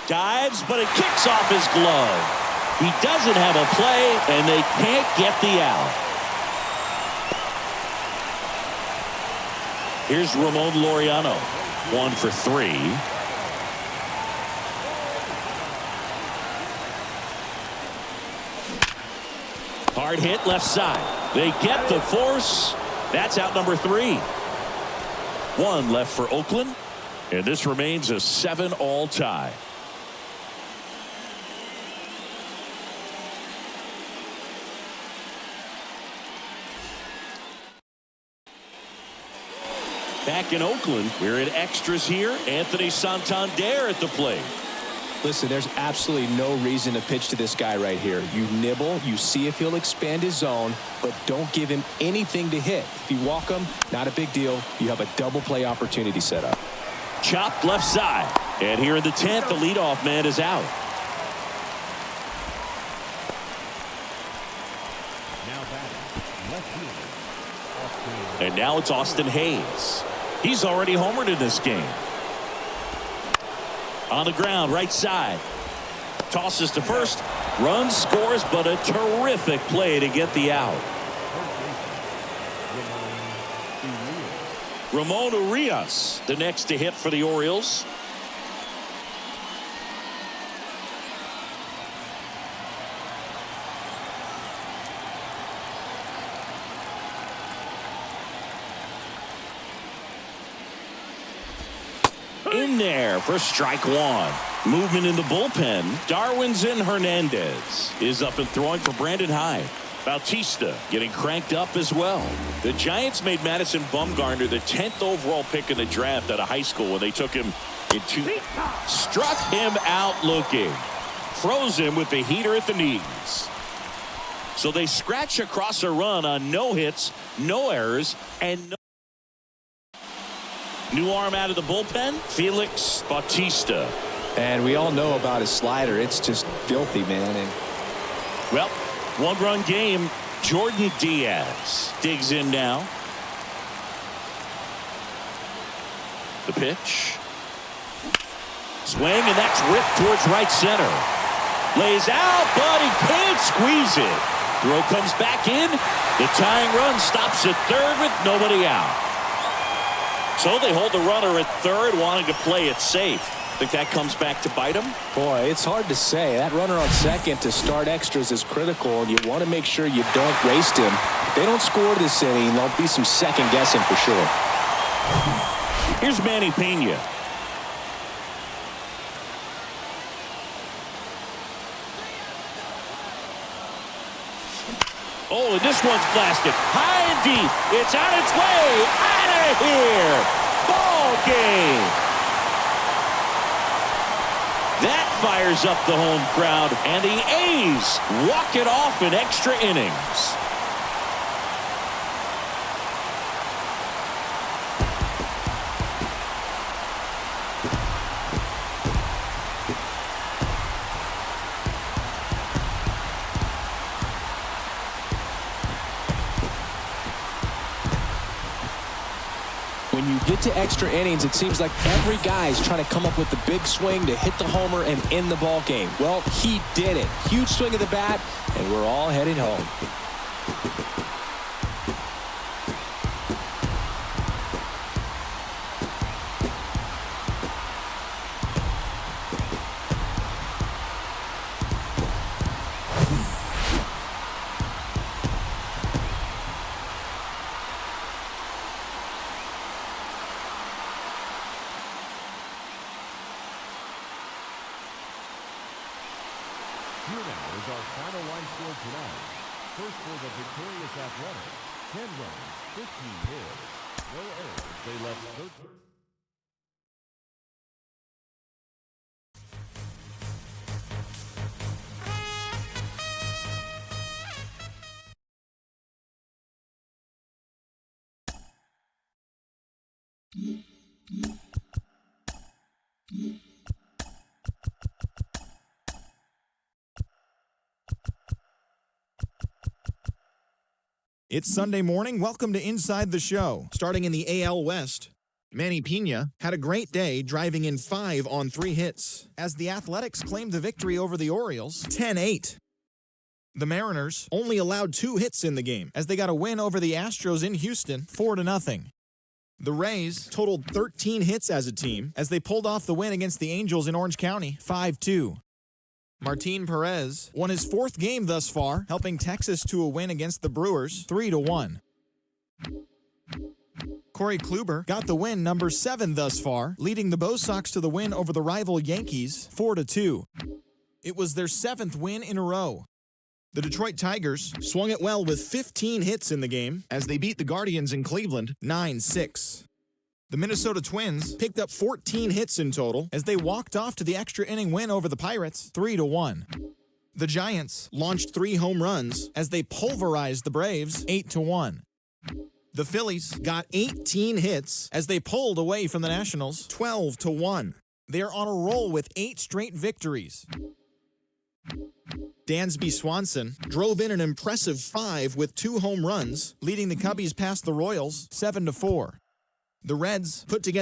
Dives, but it kicks off his glove. He doesn't have a play, and they can't get the out. Here's Ramon Laureano, 1 for 3. Hard hit left side. They get the force. That's out number 3. 1 left for Oakland, and this remains a 7-all tie. Back in Oakland, we're in extras here. Anthony Santander at the plate. Listen, there's absolutely no reason to pitch to this guy right here. You nibble, you see if he'll expand his zone, but don't give him anything to hit. If you walk him, not a big deal. You have a double play opportunity set up. Chopped left side. And here in the 10th, the leadoff man is out. And now it's Austin Hayes. He's already homered in this game. On the ground, right side. Tosses to first. Run scores, but a terrific play to get the out. Ramon Urias, the next to hit for the Orioles. In there for strike 1. Movement in the bullpen. Darwinzon Hernandez is up and throwing for Brandon Hyde. Bautista getting cranked up as well. The Giants made Madison Bumgarner the 10th overall pick in the draft out of high school when they took him into. Struck him out looking. Froze him with the heater at the knees. So they scratch across a run on no hits, no errors, and no. New arm out of the bullpen, Felix Bautista. And we all know about his slider. It's just filthy, man. And well, 1-run game. Jordan Diaz digs in now. The pitch. Swing, and that's ripped towards right center. Lays out, but he can't squeeze it. Throw comes back in. The tying run stops at third with nobody out. So they hold the runner at third, wanting to play it safe. Think that comes back to bite him? Boy, it's hard to say. That runner on second to start extras is critical, and you want to make sure you don't waste him. If they don't score this inning, there'll be some second guessing for sure. Here's Manny Pena. Oh, and this one's blasted. High and deep. It's on its way. Out of here. Ball game. That fires up the home crowd, and the A's walk it off in extra innings. When you get to extra innings, it seems like every guy is trying to come up with the big swing to hit the homer and end the ball game. Well, he did it. Huge swing of the bat, and we're all headed home. Here now is our final line score tonight. First for the victorious Athletics, 10 runs, 15 hits, no errors. They left 13. It's Sunday morning. Welcome to Inside the Show. Starting in the AL West, Manny Pena had a great day driving in 5 on 3 hits as the Athletics claimed the victory over the Orioles 10-8. The Mariners only allowed 2 hits in the game as they got a win over the Astros in Houston 4-0. The Rays totaled 13 hits as a team as they pulled off the win against the Angels in Orange County 5-2. Martin Perez won his 4th game thus far, helping Texas to a win against the Brewers 3-1. Corey Kluber got the win number 7 thus far, leading the Bo Sox to the win over the rival Yankees 4-2. It was their 7th win in a row. The Detroit Tigers swung it well with 15 hits in the game as they beat the Guardians in Cleveland 9-6. The Minnesota Twins picked up 14 hits in total as they walked off to the extra inning win over the Pirates 3-1. The Giants launched 3 home runs as they pulverized the Braves 8-1. The Phillies got 18 hits as they pulled away from the Nationals 12-1. They're on a roll with 8 straight victories. Dansby Swanson drove in an impressive 5 with 2 home runs, leading the Cubbies past the Royals 7-4. The Reds put together